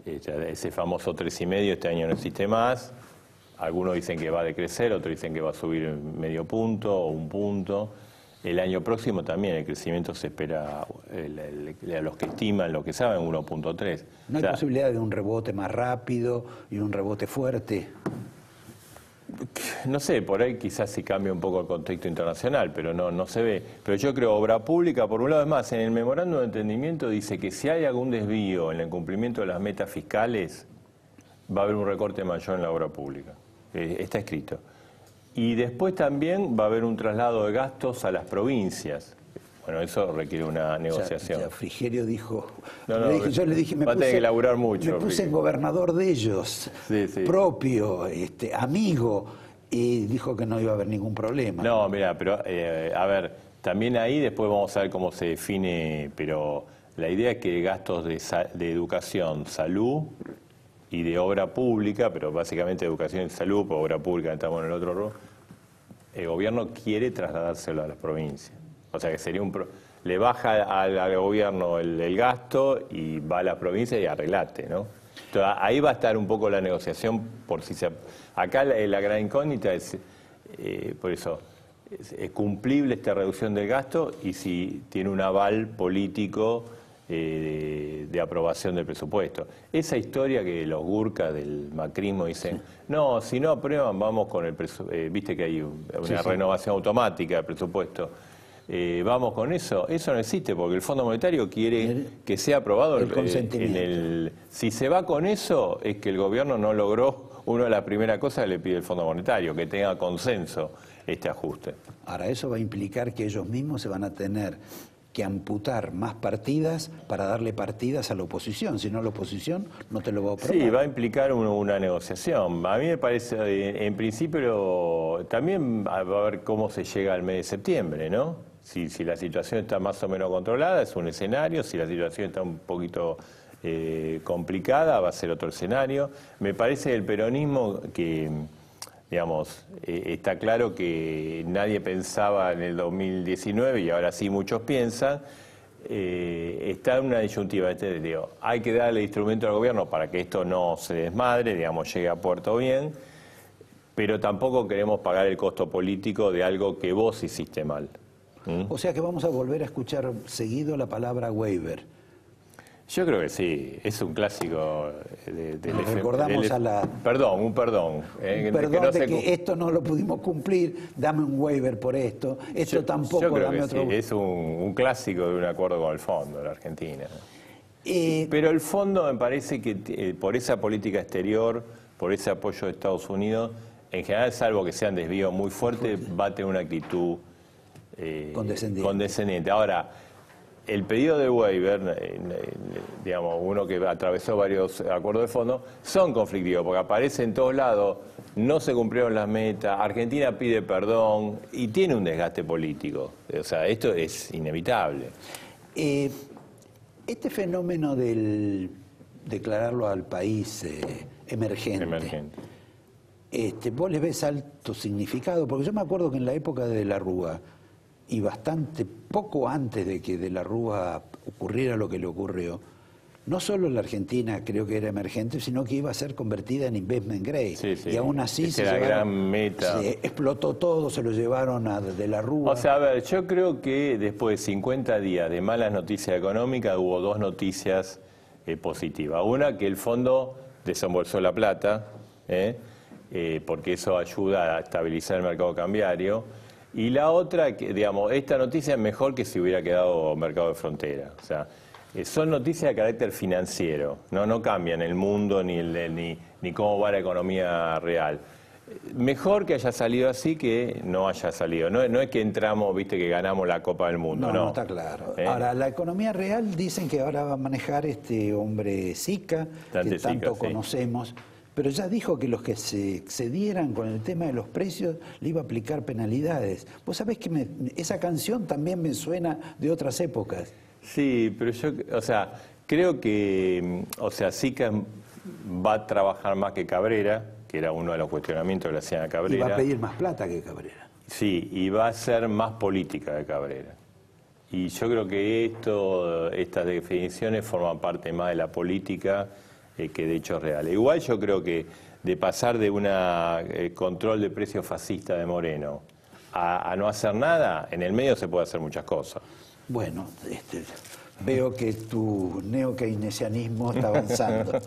Ese famoso 3,5 este año no existe más. Algunos dicen que va a decrecer, otros dicen que va a subir medio punto o 1 punto. El año próximo también el crecimiento se espera, a los que estiman, lo que saben, 1,3. ¿No hay posibilidad de un rebote más rápido y un rebote fuerte? No sé, por ahí quizás sí cambia un poco el contexto internacional, pero no se ve. Pero yo creo obra pública, por un lado, es más, en el memorándum de entendimiento dice que si hay algún desvío en el cumplimiento de las metas fiscales, va a haber un recorte mayor en la obra pública. Está escrito. Y después también va a haber un traslado de gastos a las provincias. Bueno, eso requiere una negociación. Ya Frigerio dijo... yo le dije, va a tener que laburar mucho. Me puse en gobernador de ellos, propio, amigo, y dijo que no iba a haber ningún problema. No, mira, pero a ver, también ahí después vamos a ver cómo se define, pero la idea es que gastos de educación, salud y de obra pública, pero básicamente educación y salud, por obra pública estamos en el otro rol, el gobierno quiere trasladárselo a las provincias. O sea que sería le baja al gobierno el gasto y va a las provincias y arreglate, ¿no? Entonces, ahí va a estar un poco la negociación por si se... Acá la gran incógnita es, por eso, es cumplible esta reducción del gasto y si tiene un aval político de aprobación del presupuesto. Esa historia que los gurkas del macrismo dicen, no, si no aprueban vamos con el presupuesto, viste que hay una renovación automática del presupuesto, vamos con eso no existe porque el Fondo Monetario quiere que sea aprobado si se va con eso es que el gobierno no logró una de las primeras cosas que le pide el Fondo Monetario, que tenga consenso este ajuste. Ahora, eso va a implicar que ellos mismos se van a tener que amputar más partidas para darle partidas a la oposición, si no la oposición no te lo va a aprobar. Sí, va a implicar una negociación. A mí me parece, en principio, también va a ver cómo se llega al mes de septiembre, ¿no? Si la situación está más o menos controlada, es un escenario, si la situación está un poquito complicada, va a ser otro escenario. Me parece el peronismo que... Digamos, está claro que nadie pensaba en el 2019 y ahora sí muchos piensan, está en una disyuntiva. Hay que darle instrumento al gobierno para que esto no se desmadre, digamos, llegue a puerto bien, pero tampoco queremos pagar el costo político de algo que vos hiciste mal. O sea que vamos a volver a escuchar seguido la palabra waiver. Yo creo que sí, es un clásico recordamos a la... Perdón, un perdón. Perdón que esto no lo pudimos cumplir, dame un waiver por esto, esto tampoco, yo creo dame que otro... Sí, es un clásico de un acuerdo con el fondo de la Argentina. Pero el fondo me parece que por esa política exterior, por ese apoyo de Estados Unidos, en general, salvo que sean desvíos muy fuertes, va a tener una actitud condescendiente. Ahora, el pedido de waiver, digamos, uno que atravesó varios acuerdos de fondo, son conflictivos, porque aparece en todos lados, no se cumplieron las metas, Argentina pide perdón y tiene un desgaste político. O sea, esto es inevitable. Este fenómeno del declararlo al país emergente. Vos le ves alto significado, porque yo me acuerdo que en la época de la Rúa, y bastante poco antes de que de la Rúa ocurriera lo que le ocurrió, no solo la Argentina creo que era emergente, sino que iba a ser convertida en investment grade. Sí, sí. Y aún así esa era la gran meta. Se explotó todo, se lo llevaron de la Rúa. O sea, a ver, yo creo que después de 50 días de malas noticias económicas hubo dos noticias positivas. Una, que el fondo desembolsó la plata, porque eso ayuda a estabilizar el mercado cambiario. Y la otra, que, digamos, esta noticia es mejor que si hubiera quedado mercado de frontera. O sea, son noticias de carácter financiero, no cambian el mundo ni cómo va la economía real. Mejor que haya salido así que no haya salido. No es que entramos, viste, que ganamos la Copa del Mundo. No, está claro. Ahora, la economía real dicen que ahora va a manejar este hombre Sica, que tanto conocemos. Pero ya dijo que los que se excedieran con el tema de los precios le iba a aplicar penalidades. Vos sabés que esa canción también me suena de otras épocas. Sí, pero yo, o sea, creo que, Sica va a trabajar más que Cabrera, que era uno de los cuestionamientos que le hacían a Cabrera. Y va a pedir más plata que Cabrera. Sí, y va a ser más política que Cabrera. Y yo creo que estas definiciones forman parte más de la política que de hechos reales. Igual yo creo que de pasar de un control de precios fascista de Moreno a no hacer nada, en el medio se puede hacer muchas cosas. Bueno, veo que tu neokeynesianismo está avanzando.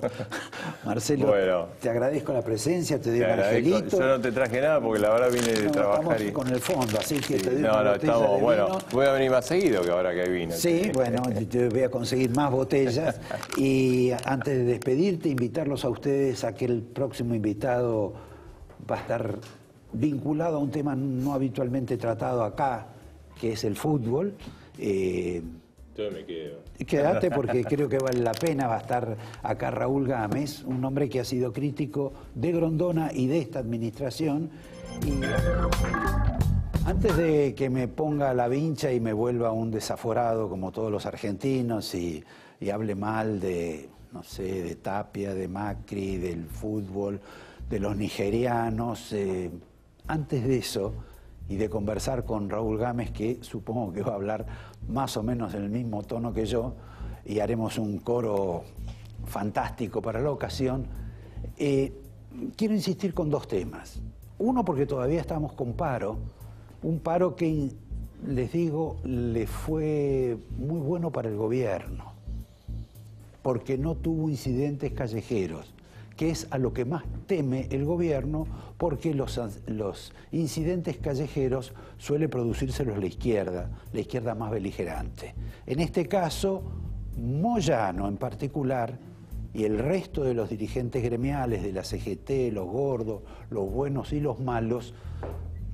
Marcelo, bueno, te agradezco la presencia, te doy un angelito. Yo no te traje nada porque la verdad vine de trabajar. Estamos con el fondo, así que te doy una botella estamos, de vino. Bueno, voy a venir más seguido que ahora que hay vino. Sí, bueno, te voy a conseguir más botellas. Y antes de despedirte, invitarlos a ustedes a que el próximo invitado va a estar vinculado a un tema no habitualmente tratado acá, que es el fútbol. Yo me quedo. Quédate porque creo que vale la pena. Va a estar acá Raúl Gámez, un hombre que ha sido crítico de Grondona y de esta administración. Y antes de que me ponga la vincha y me vuelva un desaforado como todos los argentinos y hable mal de, no sé, de Tapia, de Macri, del fútbol, de los nigerianos, antes de eso y de conversar con Raúl Gámez, que supongo que va a hablar más o menos en el mismo tono que yo, y haremos un coro fantástico para la ocasión, quiero insistir con dos temas. Uno, porque todavía estamos con paro, un paro que, les digo, le fue muy bueno para el gobierno, porque no tuvo incidentes callejeros, que es a lo que más teme el gobierno, porque los incidentes callejeros suele producírselos la izquierda más beligerante. En este caso, Moyano en particular, y el resto de los dirigentes gremiales de la CGT, los gordos, los buenos y los malos,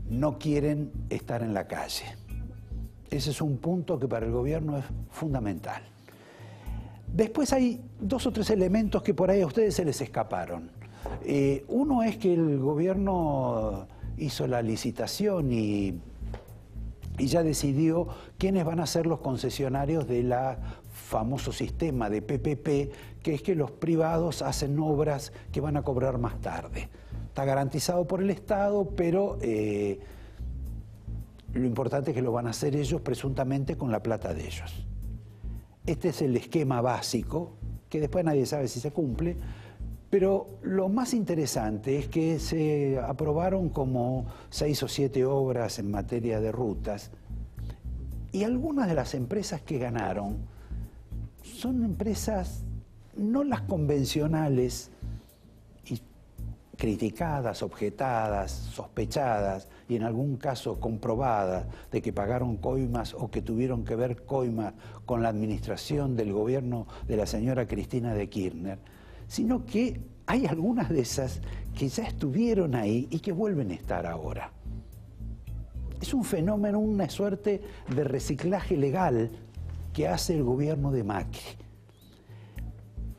no quieren estar en la calle. Ese es un punto que para el gobierno es fundamental. Después hay dos o tres elementos que por ahí a ustedes se les escaparon. Uno es que el gobierno hizo la licitación y ya decidió quiénes van a ser los concesionarios del famoso sistema de PPP, que es que los privados hacen obras que van a cobrar más tarde. Está garantizado por el Estado, pero lo importante es que lo van a hacer ellos presuntamente con la plata de ellos. Este es el esquema básico, que después nadie sabe si se cumple, pero lo más interesante es que se aprobaron como 6 o 7 obras en materia de rutas, y algunas de las empresas que ganaron son empresas no las convencionales, y criticadas, objetadas, sospechadas y en algún caso comprobadas de que pagaron coimas o que tuvieron que ver coimas con la administración del gobierno de la señora Cristina de Kirchner, sino que hay algunas de esas que ya estuvieron ahí y que vuelven a estar ahora. Es un fenómeno, una suerte de reciclaje legal que hace el gobierno de Macri,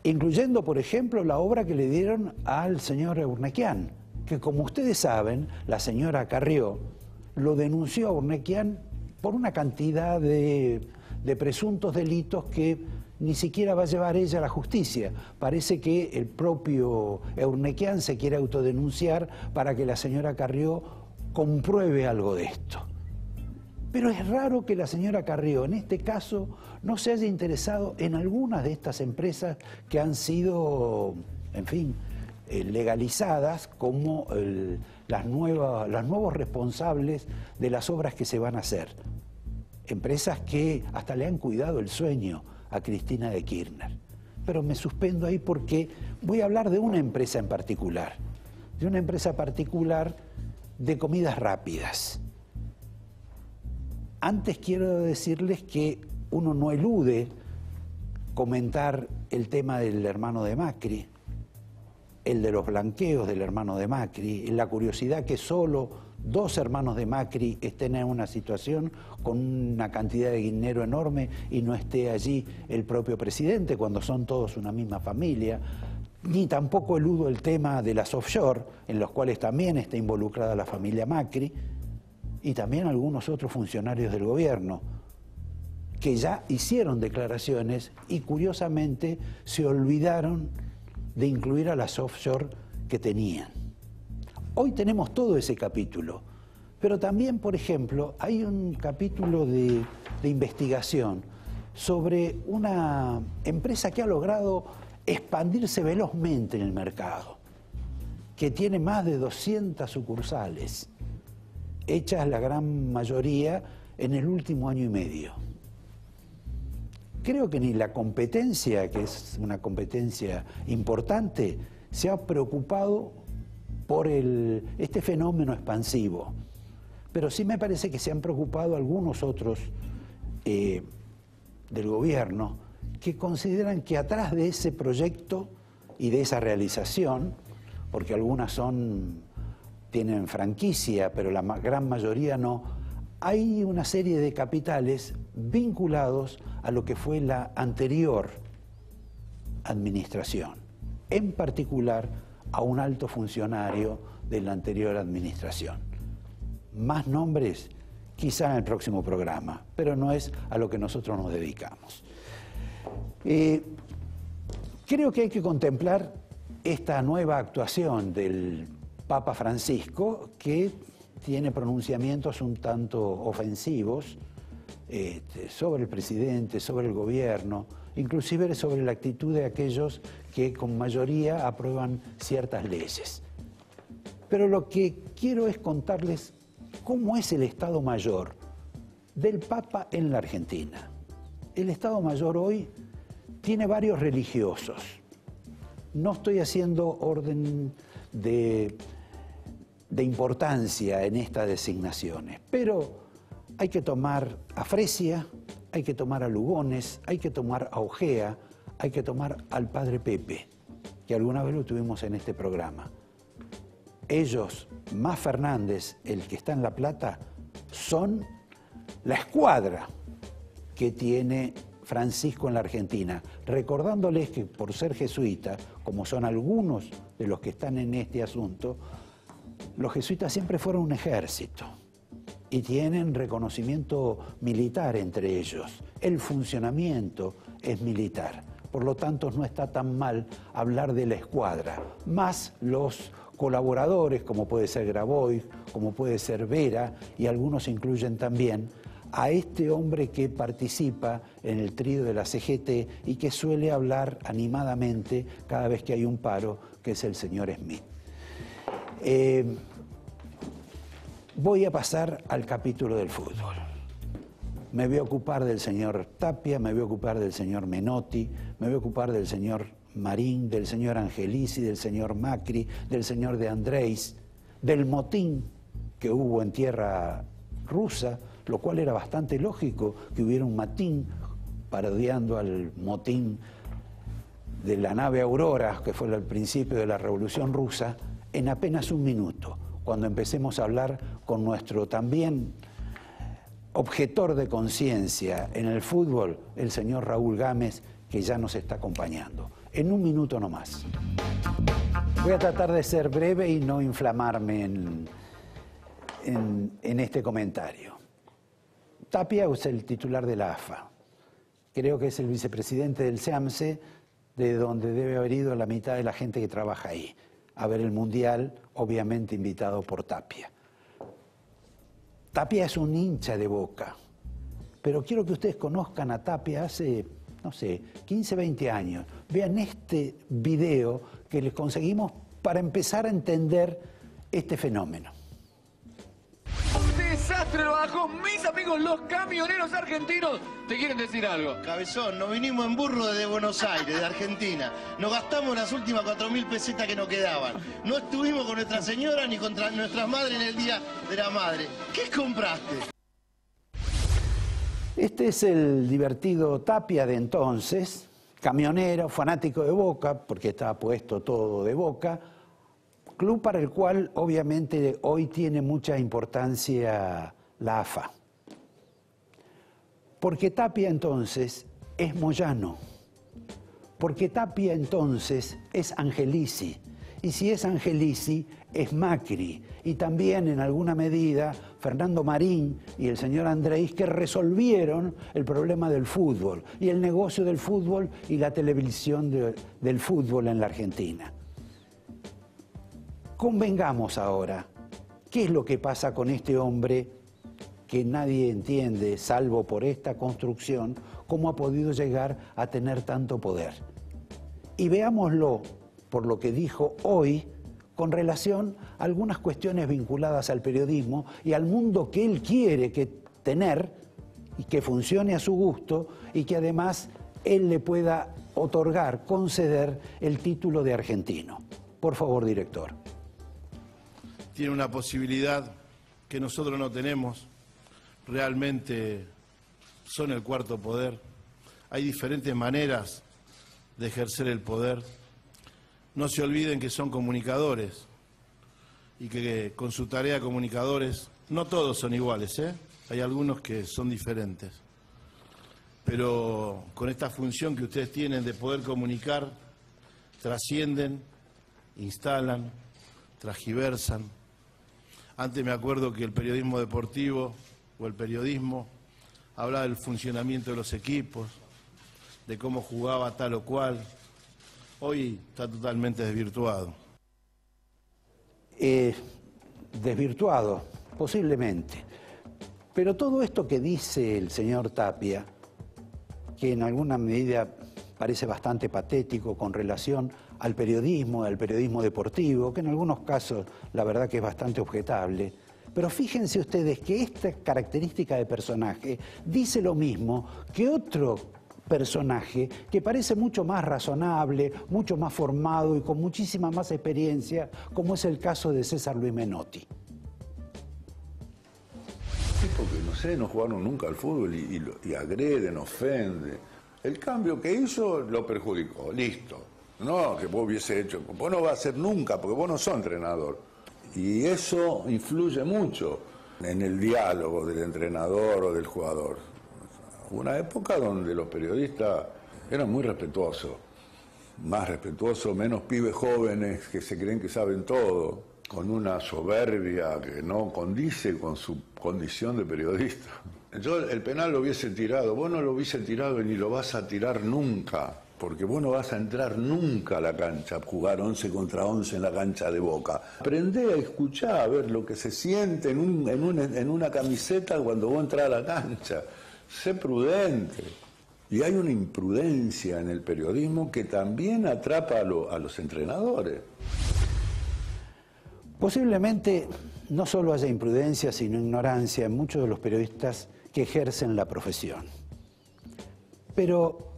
incluyendo, por ejemplo, la obra que le dieron al señor Urnequian, que, como ustedes saben, la señora Carrió lo denunció a Urnequian por una cantidad de presuntos delitos que ni siquiera va a llevar ella a la justicia. Parece que el propio Urnequian se quiere autodenunciar para que la señora Carrió compruebe algo de esto. Pero es raro que la señora Carrió, en este caso, no se haya interesado en algunas de estas empresas que han sido, en fin, legalizadas como los nuevos responsables de las obras que se van a hacer. Empresas que hasta le han cuidado el sueño a Cristina de Kirchner. Pero me suspendo ahí porque voy a hablar de una empresa en particular, de comidas rápidas. Antes quiero decirles que uno no elude comentar el tema del hermano de Macri, el de los blanqueos del hermano de Macri, la curiosidad que solo 2 hermanos de Macri estén en una situación con una cantidad de dinero enorme y no esté allí el propio presidente cuando son todos una misma familia. Ni tampoco eludo el tema de las offshore, en los cuales también está involucrada la familia Macri y también algunos otros funcionarios del gobierno que ya hicieron declaraciones y curiosamente se olvidaron de incluir a las offshore que tenían. Hoy tenemos todo ese capítulo, pero también, por ejemplo, hay un capítulo de investigación sobre una empresa que ha logrado expandirse velozmente en el mercado, que tiene más de 200 sucursales, hechas la gran mayoría en el último año y medio. Creo que ni la competencia, que es una competencia importante, se ha preocupado por este fenómeno expansivo. Pero sí me parece que se han preocupado algunos otros del gobierno que consideran que atrás de ese proyecto y de esa realización, porque algunas tienen franquicia, pero la gran mayoría no, hay una serie de capitales vinculados a lo que fue la anterior administración, en particular a un alto funcionario de la anterior administración. Más nombres quizá en el próximo programa, pero no es a lo que nosotros nos dedicamos. Creo que hay que contemplar esta nueva actuación del Papa Francisco, que tiene pronunciamientos un tanto ofensivos sobre el presidente, sobre el gobierno, inclusive sobre la actitud de aquellos que con mayoría aprueban ciertas leyes. Pero lo que quiero es contarles cómo es el Estado Mayor del Papa en la Argentina. El Estado Mayor hoy tiene varios religiosos. No estoy haciendo orden de importancia en estas designaciones, pero hay que tomar a Fresia, hay que tomar a Lugones, hay que tomar a Ojea, hay que tomar al Padre Pepe, que alguna vez lo tuvimos en este programa. Ellos, más Fernández, el que está en La Plata, son la escuadra que tiene Francisco en la Argentina, recordándoles que por ser jesuita, como son algunos de los que están en este asunto, los jesuitas siempre fueron un ejército y tienen reconocimiento militar entre ellos. El funcionamiento es militar. Por lo tanto, no está tan mal hablar de la escuadra, más los colaboradores, como puede ser Grabois, como puede ser Vera, y algunos incluyen también a este hombre que participa en el trío de la CGT y que suele hablar animadamente cada vez que hay un paro, que es el señor Smith. Voy a pasar al capítulo del fútbol. Me voy a ocupar del señor Tapia, me voy a ocupar del señor Menotti, me voy a ocupar del señor Marín, del señor Angelici, del señor Macri, del señor de Andrés, del motín que hubo en tierra rusa, lo cual era bastante lógico que hubiera un motín parodiando al motín de la nave Aurora, que fue al principio de la Revolución Rusa, en apenas un minuto, cuando empecemos a hablar con nuestro también objetor de conciencia en el fútbol, el señor Raúl Gámez, que ya nos está acompañando. En un minuto nomás. Voy a tratar de ser breve y no inflamarme en este comentario. Tapia es el titular de la AFA. Creo que es el vicepresidente del SEAMSE, de donde debe haber ido la mitad de la gente que trabaja ahí, a ver el Mundial, obviamente invitado por Tapia. Tapia es un hincha de Boca, pero quiero que ustedes conozcan a Tapia hace, no sé, 15, 20 años. Vean este video que les conseguimos para empezar a entender este fenómeno. Un desastre lo bajó, mis amigos los camioneros argentinos. ¿Te quieren decir algo? Cabezón, nos vinimos en burro desde Buenos Aires, de Argentina. Nos gastamos las últimas 4.000 pesetas que nos quedaban. No estuvimos con nuestra señora ni contra nuestras madres en el Día de la Madre. ¿Qué compraste? Este es el divertido Tapia de entonces, camionero, fanático de Boca, porque estaba puesto todo de Boca, club para el cual obviamente hoy tiene mucha importancia la AFA. Porque Tapia entonces es Moyano, porque Tapia entonces es Angelici, y si es Angelici es Macri, y también en alguna medida Fernando Marín y el señor Andrés, que resolvieron el problema del fútbol y el negocio del fútbol y la televisión del fútbol en la Argentina. Convengamos ahora, ¿qué es lo que pasa con este hombre que nadie entiende, salvo por esta construcción, cómo ha podido llegar a tener tanto poder? Y veámoslo por lo que dijo hoy con relación a algunas cuestiones vinculadas al periodismo y al mundo que él quiere tener y que funcione a su gusto y que además él le pueda otorgar, conceder el título de argentino. Por favor, director. Tiene una posibilidad que nosotros no tenemos. Realmente son el cuarto poder. Hay diferentes maneras de ejercer el poder. No se olviden que son comunicadores y que con su tarea de comunicadores, no todos son iguales, ¿eh? Hay algunos que son diferentes. Pero con esta función que ustedes tienen de poder comunicar, trascienden, instalan, transgiversan. Antes me acuerdo que el periodismo deportivo o el periodismo hablaba del funcionamiento de los equipos, de cómo jugaba tal o cual. Hoy está totalmente desvirtuado. Desvirtuado, posiblemente. Pero todo esto que dice el señor Tapia, que en alguna medida parece bastante patético con relación al periodismo deportivo, que en algunos casos la verdad que es bastante objetable, pero fíjense ustedes que esta característica de personaje dice lo mismo que otro personaje que parece mucho más razonable, mucho más formado y con muchísima más experiencia, como es el caso de César Luis Menotti. Tipo que, no sé, no jugaron nunca al fútbol y agreden, ofenden. El cambio que hizo lo perjudicó, listo. No, que vos hubiese hecho, vos no vas a hacer nunca, porque vos no sos entrenador. Y eso influye mucho en el diálogo del entrenador o del jugador. Hubo una época donde los periodistas eran muy respetuosos, más respetuosos, menos pibes jóvenes que se creen que saben todo, con una soberbia que no condice con su condición de periodista. Yo el penal lo hubiese tirado, vos no lo hubiese tirado y ni lo vas a tirar nunca, porque vos no vas a entrar nunca a la cancha, a jugar 11 contra 11 en la cancha de Boca. Aprendé a escuchar, a ver lo que se siente en una camiseta cuando vos entras a la cancha. Sé prudente. Y hay una imprudencia en el periodismo que también atrapa a los entrenadores. Posiblemente no solo haya imprudencia, sino ignorancia en muchos de los periodistas que ejercen la profesión. Pero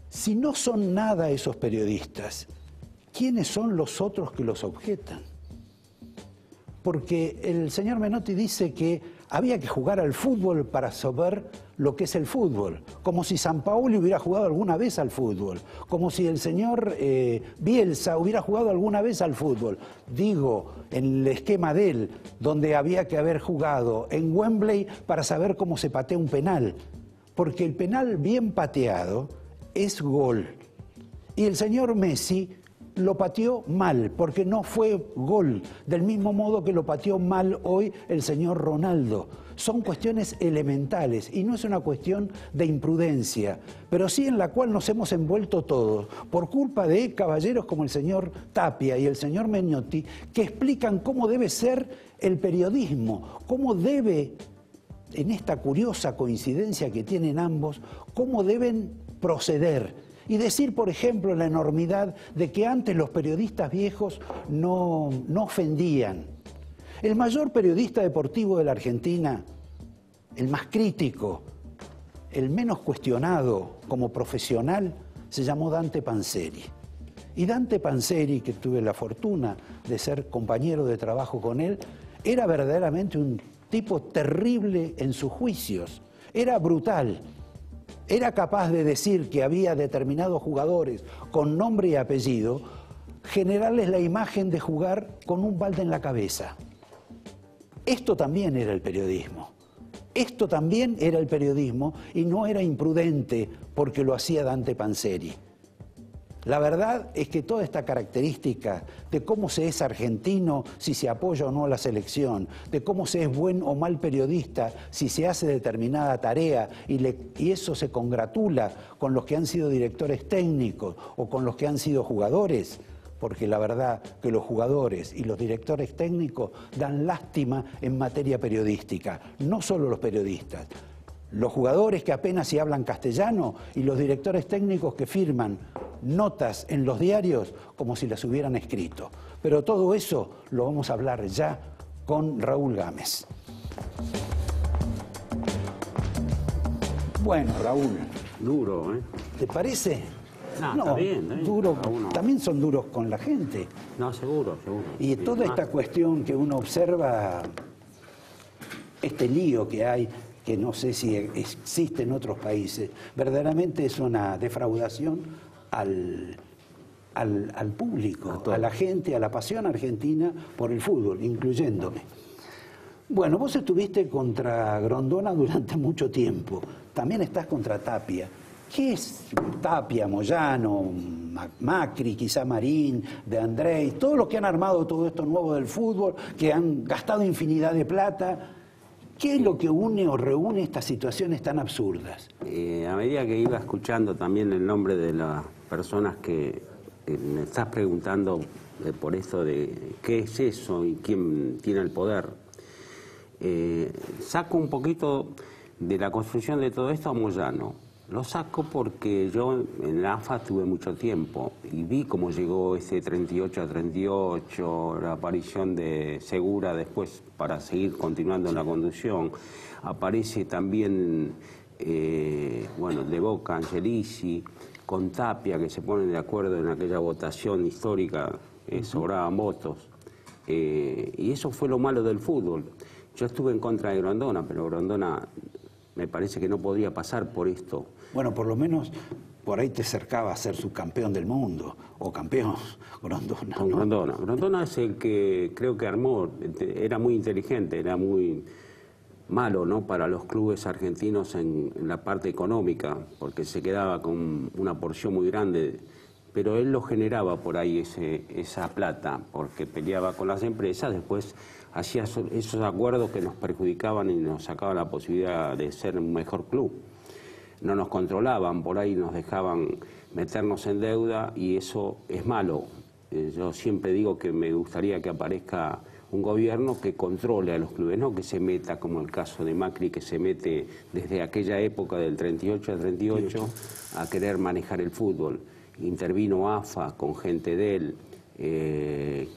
si no son nada esos periodistas, ¿quiénes son los otros que los objetan? Porque el señor Menotti dice que Había que jugar al fútbol para saber lo que es el fútbol, como si Sampaoli hubiera jugado alguna vez al fútbol, como si el señor Bielsa hubiera jugado alguna vez al fútbol. Digo, en el esquema de él, donde había que haber jugado en Wembley para saber cómo se patea un penal, porque el penal bien pateado es gol. Y el señor Messi lo pateó mal, porque no fue gol, del mismo modo que lo pateó mal hoy el señor Ronaldo. Son cuestiones elementales y no es una cuestión de imprudencia, pero sí en la cual nos hemos envuelto todos, por culpa de caballeros como el señor Tapia y el señor Menotti, que explican cómo debe ser el periodismo, cómo debe, en esta curiosa coincidencia que tienen ambos, cómo deben proceder. Y decir, por ejemplo, la enormidad de que antes los periodistas viejos no ofendían. El mayor periodista deportivo de la Argentina, el más crítico, el menos cuestionado como profesional, se llamó Dante Panzeri. Y Dante Panzeri, que tuve la fortuna de ser compañero de trabajo con él, era verdaderamente un tipo terrible en sus juicios. Era brutal. Era capaz de decir que había determinados jugadores con nombre y apellido, generarles la imagen de jugar con un balde en la cabeza. Esto también era el periodismo. Esto también era el periodismo y no era imprudente porque lo hacía Dante Panzeri. La verdad es que toda esta característica de cómo se es argentino, si se apoya o no a la selección, de cómo se es buen o mal periodista, si se hace determinada tarea y eso se congratula con los que han sido directores técnicos o con los que han sido jugadores, porque la verdad que los jugadores y los directores técnicos dan lástima en materia periodística, no solo los periodistas. Los jugadores que apenas si hablan castellano y los directores técnicos que firman notas en los diarios como si las hubieran escrito. Pero todo eso lo vamos a hablar ya con Raúl Gámez. Bueno, Raúl. Duro, ¿eh? ¿Te parece? No, está bien, ¿eh? Duro, también son duros con la gente. No, seguro, seguro. Y toda esta cuestión que uno observa, este lío que hay, que no sé si existe en otros países, verdaderamente es una defraudación al público, a la gente, a la pasión argentina por el fútbol, incluyéndome. Bueno, vos estuviste contra Grondona durante mucho tiempo, también estás contra Tapia. ¿Qué es Tapia, Moyano, Macri, quizá Marín, De Andrés, todos los que han armado todo esto nuevo del fútbol, que han gastado infinidad de plata? ¿Qué es lo que une o reúne estas situaciones tan absurdas? A medida que iba escuchando también el nombre de las personas que me estás preguntando por esto de qué es eso y quién tiene el poder, saco un poquito de la construcción de todo esto a Moyano. Lo saco porque yo en la AFA tuve mucho tiempo y vi cómo llegó ese 38 a 38, la aparición de Segura después para seguir continuando en la conducción. Aparece también, bueno, de Boca, Angelici, con Tapia, que se ponen de acuerdo en aquella votación histórica, sobraban votos. Y eso fue lo malo del fútbol. Yo estuve en contra de Grondona, pero Grondona me parece que no podía pasar por esto. Bueno, por lo menos por ahí te acercaba a ser subcampeón del mundo, o campeón, Grondona. Con Grondona. Grondona es el que creo que armó, era muy inteligente, era muy malo, ¿no?, para los clubes argentinos en la parte económica, porque se quedaba con una porción muy grande, pero él lo generaba por ahí esa plata, porque peleaba con las empresas, después hacía esos acuerdos que nos perjudicaban y nos sacaban la posibilidad de ser un mejor club. No nos controlaban, por ahí nos dejaban meternos en deuda y eso es malo. Yo siempre digo que me gustaría que aparezca un gobierno que controle a los clubes, no que se meta, como el caso de Macri, que se mete desde aquella época del 38 al 38 a querer manejar el fútbol. Intervino AFA con gente de él.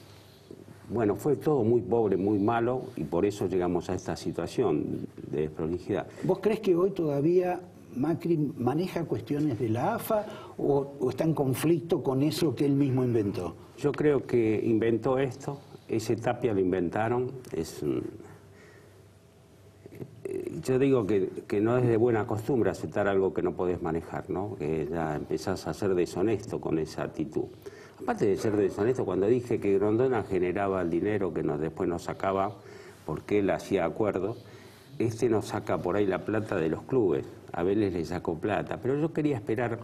Bueno, fue todo muy pobre, muy malo y por eso llegamos a esta situación de desprolijidad. ¿Vos crees que hoy todavía Macri maneja cuestiones de la AFA o está en conflicto con eso que él mismo inventó? Yo creo que inventó esto, ese Tapia lo inventaron, yo digo que no es de buena costumbre aceptar algo que no podés manejar, ¿no? Que ya empezás a ser deshonesto con esa actitud. Aparte de ser deshonesto, cuando dije que Grondona generaba el dinero que después nos sacaba, porque él hacía acuerdos, nos saca por ahí la plata de los clubes. A Vélez le sacó plata, pero yo quería esperar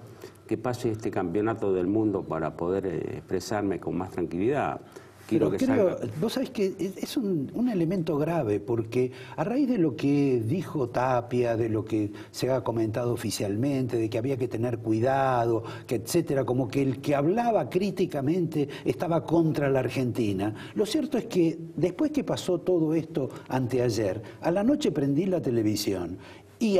que pase este campeonato del mundo para poder expresarme con más tranquilidad. Pero creo, vos sabés que es un elemento grave, porque a raíz de lo que dijo Tapia, de lo que se ha comentado oficialmente, de que había que tener cuidado, que etcétera, como que el que hablaba críticamente estaba contra la Argentina. Lo cierto es que después que pasó todo esto anteayer, a la noche prendí la televisión y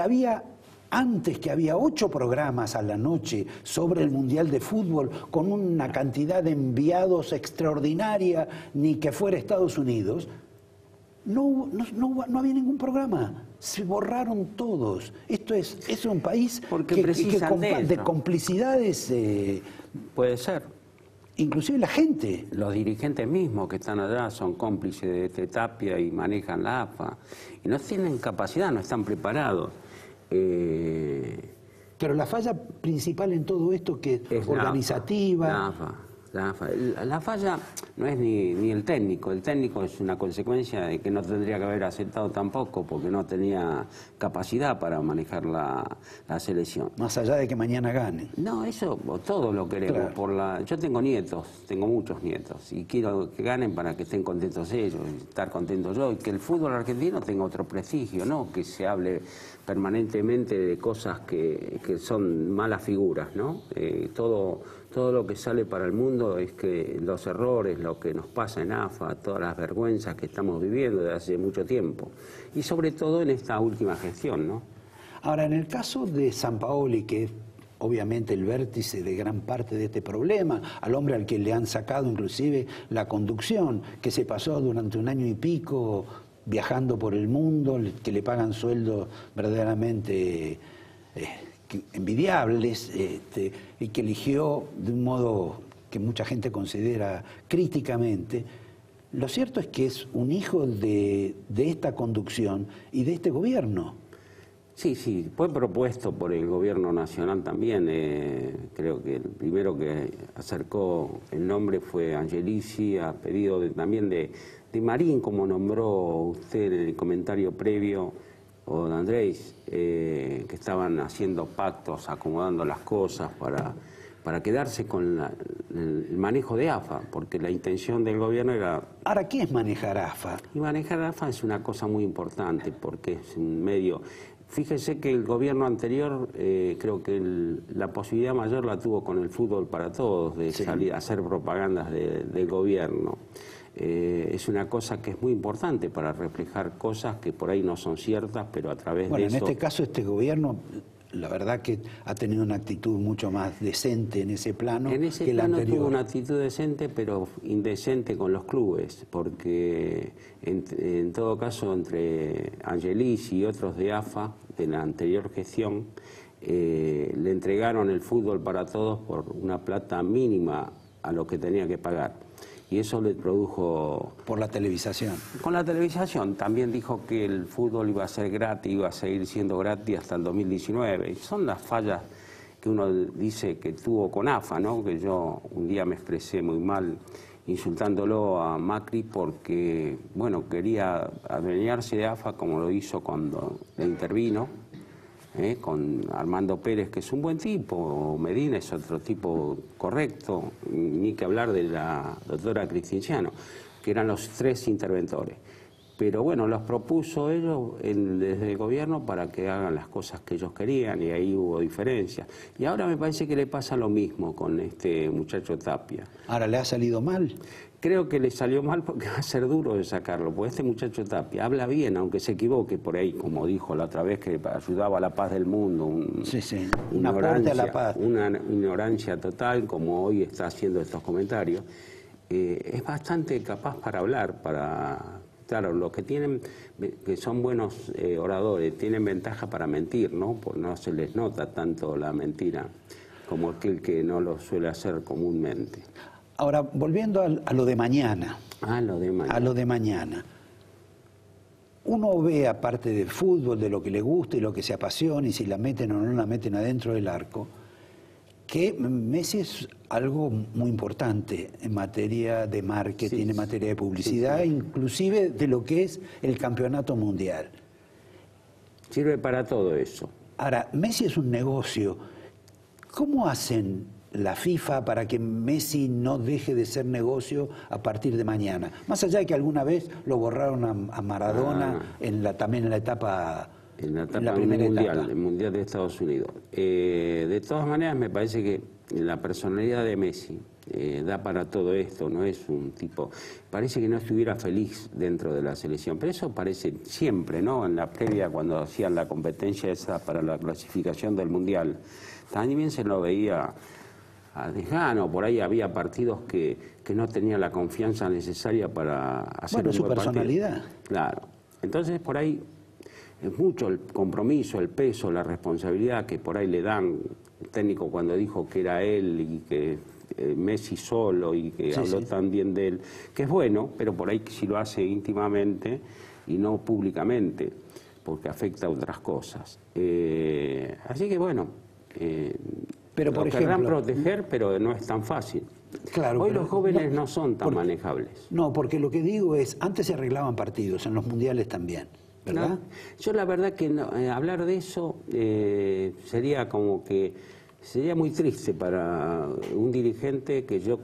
antes que había 8 programas a la noche sobre el Mundial de Fútbol con una cantidad de enviados extraordinaria, ni que fuera Estados Unidos, no había ningún programa. Se borraron todos. Esto es un país de complicidades. Puede ser. Inclusive la gente. Los dirigentes mismos que están allá son cómplices de Tapia y manejan la AFA. Y no tienen capacidad, no están preparados. Pero la falla principal en todo esto que es organizativa. La falla no es ni el técnico es una consecuencia de que no tendría que haber aceptado tampoco porque no tenía capacidad para manejar la selección. Más allá de que mañana gane. No, eso todos lo queremos. Claro. Yo tengo nietos, tengo muchos nietos y quiero que ganen para que estén contentos ellos, estar contentos yo y que el fútbol argentino tenga otro prestigio, no que se hable permanentemente de cosas que son malas figuras, ¿no? Todo lo que sale para el mundo es que los errores, lo que nos pasa en AFA, todas las vergüenzas que estamos viviendo desde hace mucho tiempo. Y sobre todo en esta última gestión, ¿no? Ahora, en el caso de Sampaoli, que es obviamente el vértice de gran parte de este problema, al hombre al que le han sacado inclusive la conducción, que se pasó durante 1 año y pico viajando por el mundo, que le pagan sueldos verdaderamente envidiables, y que eligió de un modo que mucha gente considera críticamente. Lo cierto es que es un hijo de esta conducción y de este gobierno. Sí, fue propuesto por el gobierno nacional también. Creo que el primero que acercó el nombre fue Angelici, a pedido también de Marín, como nombró usted en el comentario previo, o de Andrés, que estaban haciendo pactos, acomodando las cosas para quedarse con el manejo de AFA, porque la intención del gobierno era... Ahora, ¿qué es manejar AFA? Y manejar AFA es una cosa muy importante, porque es un medio... Fíjese que el gobierno anterior, creo que la posibilidad mayor la tuvo con el fútbol para todos, de salir a hacer propagandas del gobierno. Es una cosa que es muy importante para reflejar cosas que por ahí no son ciertas, pero a través de eso... Bueno, en este caso este gobierno, la verdad que ha tenido una actitud mucho más decente en ese plano que el anterior. En ese plano tuvo una actitud decente, pero indecente con los clubes, porque en todo caso entre Angelici y otros de AFA, de la anterior gestión, le entregaron el fútbol para todos por una plata mínima a lo que tenía que pagar. Y eso le produjo... Por la televisación. Con la televisación. También dijo que el fútbol iba a ser gratis, iba a seguir siendo gratis hasta el 2019. Y son las fallas que uno dice que tuvo con AFA, ¿no? Que yo un día me expresé muy mal insultándolo a Macri porque, bueno, quería adueñarse de AFA como lo hizo cuando le intervino, con Armando Pérez, que es un buen tipo, Medina es otro tipo correcto, ni que hablar de la doctora Cristinciano, que eran los 3 interventores. Pero bueno, los propuso ellos desde el gobierno para que hagan las cosas que ellos querían y ahí hubo diferencias. Y ahora me parece que le pasa lo mismo con este muchacho Tapia. ¿Ahora le ha salido mal? Creo que le salió mal porque va a ser duro de sacarlo, porque este muchacho Tapia habla bien, aunque se equivoque por ahí, como dijo la otra vez, que ayudaba a la paz del mundo. Un aporte a la paz. Una ignorancia total, como hoy está haciendo estos comentarios. Es bastante capaz para hablar, Claro, los que son buenos oradores, tienen ventaja para mentir, ¿no? Pues no se les nota tanto la mentira como aquel que no lo suele hacer comúnmente. Ahora, volviendo a lo de mañana. A lo de mañana. A lo de mañana. uno ve, aparte de fútbol, de lo que le gusta y lo que se apasiona y si la meten o no la meten adentro del arco, que Messi es algo muy importante en materia de marketing, en materia de publicidad, inclusive de lo que es el campeonato mundial. Sirve para todo eso. Ahora, Messi es un negocio. ¿Cómo hacen la FIFA para que Messi no deje de ser negocio a partir de mañana? Más allá de que alguna vez lo borraron a Maradona también en la etapa... En la primera etapa. El Mundial de Estados Unidos. De todas maneras, me parece que la personalidad de Messi da para todo esto, no es un tipo... Parece que no estuviera feliz dentro de la selección, pero eso parece siempre, ¿no? En la previa, cuando hacían la competencia esa para la clasificación del Mundial, también se lo veía lejano, por ahí había partidos que no tenían la confianza necesaria para hacer su personalidad. Partido. Claro. Entonces, por ahí... Es mucho el compromiso, el peso, la responsabilidad que por ahí le dan el técnico cuando dijo que era él y que Messi solo y que habló tan bien de él, que es bueno, pero por ahí si lo hace íntimamente y no públicamente, porque afecta a otras cosas. Así que bueno, pero por lo querrán proteger, pero no es tan fácil. Claro, hoy los jóvenes no son tan manejables. No, porque lo que digo es, antes se arreglaban partidos, en los mundiales también. ¿Verdad? No, yo la verdad que no, hablar de eso sería como que sería muy triste para un dirigente que yo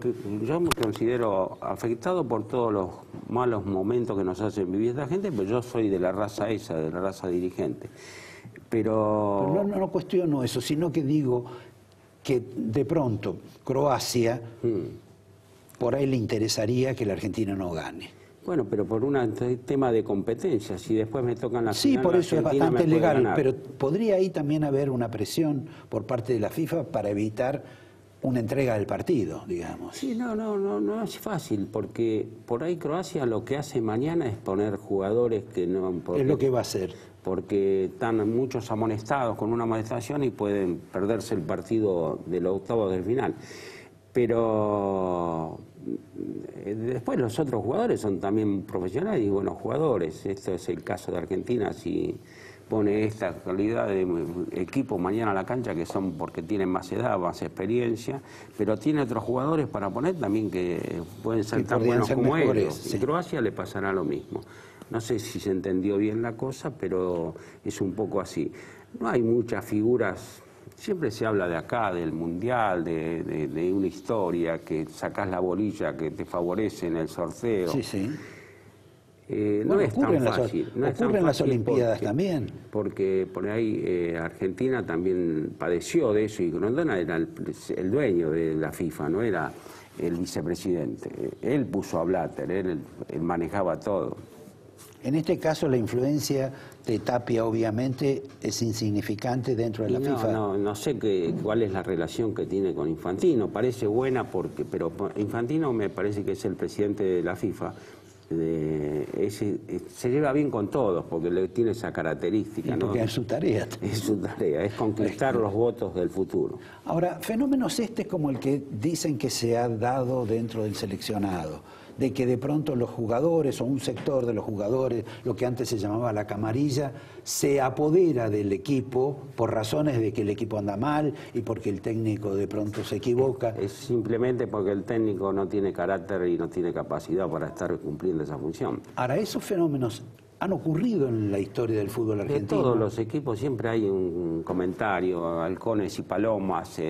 me considero afectado por todos los malos momentos que nos hacen vivir esta gente, pero yo soy de la raza esa, de la raza dirigente. Pero no cuestiono eso, sino que digo que de pronto Croacia por ahí le interesaría que la Argentina no gane. Bueno, pero por un tema de competencia, si después me tocan la final, por eso es bastante legal, ganar. Pero podría ahí también haber una presión por parte de la FIFA para evitar una entrega del partido, digamos. Sí, no es fácil, porque por ahí Croacia lo que hace mañana es poner jugadores que no... Es lo que va a hacer. Porque están muchos amonestados con una amonestación y pueden perderse el partido de los octavos del final. Pero después los otros jugadores son también profesionales y buenos jugadores. Esto es el caso de Argentina, si pone esta calidad de equipo mañana a la cancha, que son porque tienen más edad, más experiencia, pero tiene otros jugadores para poner también que pueden ser tan buenos como ellos. En Croacia le pasará lo mismo. No sé si se entendió bien la cosa, pero es un poco así. No hay muchas figuras. Siempre se habla de acá, del Mundial, de una historia, que sacás la bolilla que te favorece en el sorteo. No es tan fácil. Ocurre en las Olimpiadas también. Porque por ahí Argentina también padeció de eso y Grondona era el dueño de la FIFA, no era el vicepresidente. Él puso a Blatter, él manejaba todo. En este caso la influencia de Tapia obviamente es insignificante dentro de la FIFA. No sé cuál es la relación que tiene con Infantino. Parece buena, pero Infantino me parece que es el presidente de la FIFA. Se lleva bien con todos porque le tiene esa característica. Porque es su tarea. Es su tarea, es conquistar los votos del futuro. Ahora, fenómenos como el que dicen que se ha dado dentro del seleccionado, de que de pronto los jugadores o un sector de los jugadores, lo que antes se llamaba la camarilla, se apodera del equipo por razones de que el equipo anda mal y porque el técnico de pronto se equivoca. Es simplemente porque el técnico no tiene carácter y no tiene capacidad para estar cumpliendo esa función. Ahora, esos fenómenos han ocurrido en la historia del fútbol argentino. De todos los equipos siempre hay un comentario, halcones y palomas,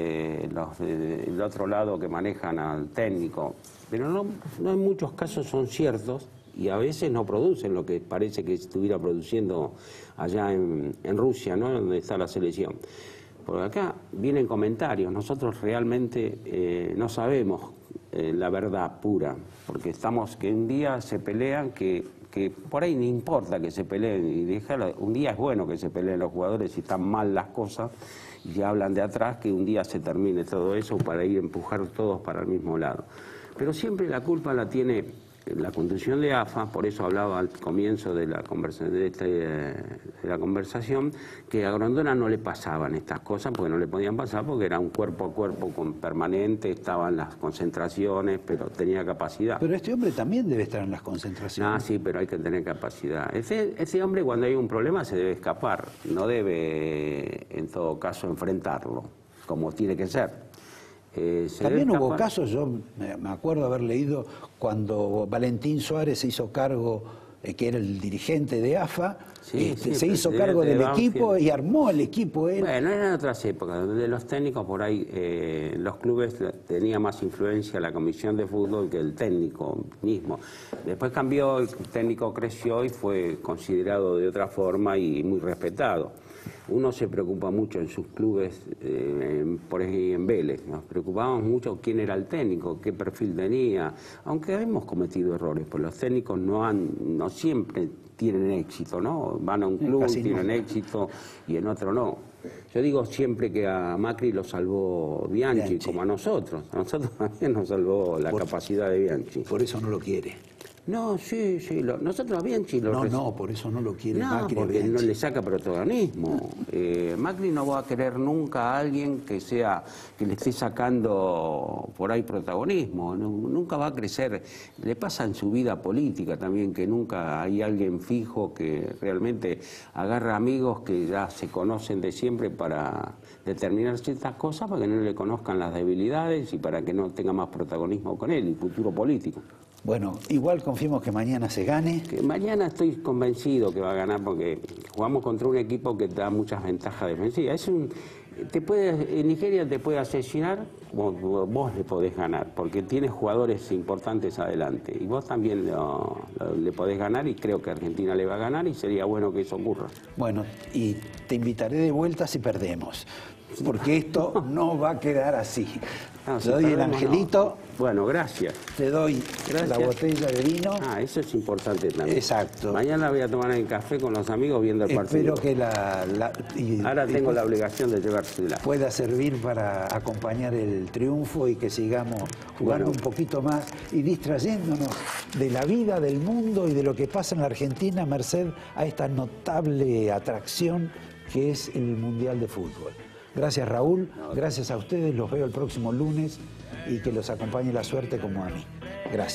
los del otro lado que manejan al técnico. Pero no en muchos casos son ciertos y a veces no producen lo que parece que estuviera produciendo allá en Rusia, ¿no? Donde está la selección. Por acá vienen comentarios, nosotros realmente no sabemos la verdad pura, porque estamos que un día se pelean, que por ahí no importa que se peleen, y un día es bueno que se peleen los jugadores si están mal las cosas, y hablan de atrás que un día se termine todo eso para ir a empujar todos para el mismo lado. Pero siempre la culpa la tiene la conducción de AFA, por eso hablaba al comienzo de la conversación, que a Grondona no le pasaban estas cosas, porque no le podían pasar, porque era un cuerpo a cuerpo permanente, estaban las concentraciones, pero tenía capacidad. Pero este hombre también debe estar en las concentraciones. Ah, sí, pero hay que tener capacidad. Ese hombre, cuando hay un problema, se debe escapar, no debe, en todo caso, enfrentarlo, como tiene que ser. También hubo casos, yo me acuerdo haber leído cuando Valentín Suárez se hizo cargo, que era el dirigente de AFA, se hizo cargo del equipo y armó el equipo él. Bueno, eran otras épocas, donde los técnicos por ahí, los clubes tenía más influencia la comisión de fútbol que el técnico mismo. Después cambió, el técnico creció y fue considerado de otra forma y muy respetado. Uno se preocupa mucho en sus clubes, por ejemplo en Vélez, nos preocupamos mucho quién era el técnico, qué perfil tenía, aunque hemos cometido errores, pues los técnicos no siempre tienen éxito, ¿no? Van a un club, tienen éxito y en otro no. Yo digo siempre que a Macri lo salvó Bianchi, como a nosotros también nos salvó la capacidad de Bianchi. Por eso no lo quiere. No, sí, nosotros a Bianchi lo... No, por eso no lo quiere Macri. No, porque no le saca protagonismo. Macri no va a querer nunca a alguien que le esté sacando por ahí protagonismo. Nunca va a crecer. Le pasa en su vida política también, que nunca hay alguien fijo que realmente agarra amigos que ya se conocen de siempre para determinar ciertas cosas, para que no le conozcan las debilidades y para que no tenga más protagonismo con él y futuro político. Bueno, igual confiemos que mañana se gane. Que mañana estoy convencido que va a ganar porque jugamos contra un equipo que da muchas ventajas defensivas. En Nigeria te puede asesinar, vos le podés ganar, porque tiene jugadores importantes adelante. Y vos también le podés ganar y creo que Argentina le va a ganar y sería bueno que eso ocurra. Bueno, y te invitaré de vuelta si perdemos, porque esto no va a quedar así. No, te doy el angelito. No. Bueno, gracias. Te doy la botella de vino. Ah, eso es importante también. Exacto. Mañana voy a tomar el café con los amigos viendo el partido. Espero que ahora tengo la obligación de llevársela. Pueda servir para acompañar el triunfo y que sigamos jugando un poquito más y distrayéndonos de la vida, del mundo y de lo que pasa en la Argentina, merced a esta notable atracción que es el Mundial de Fútbol. Gracias, Raúl. Gracias a ustedes. Los veo el próximo lunes y que los acompañe la suerte como a mí. Gracias.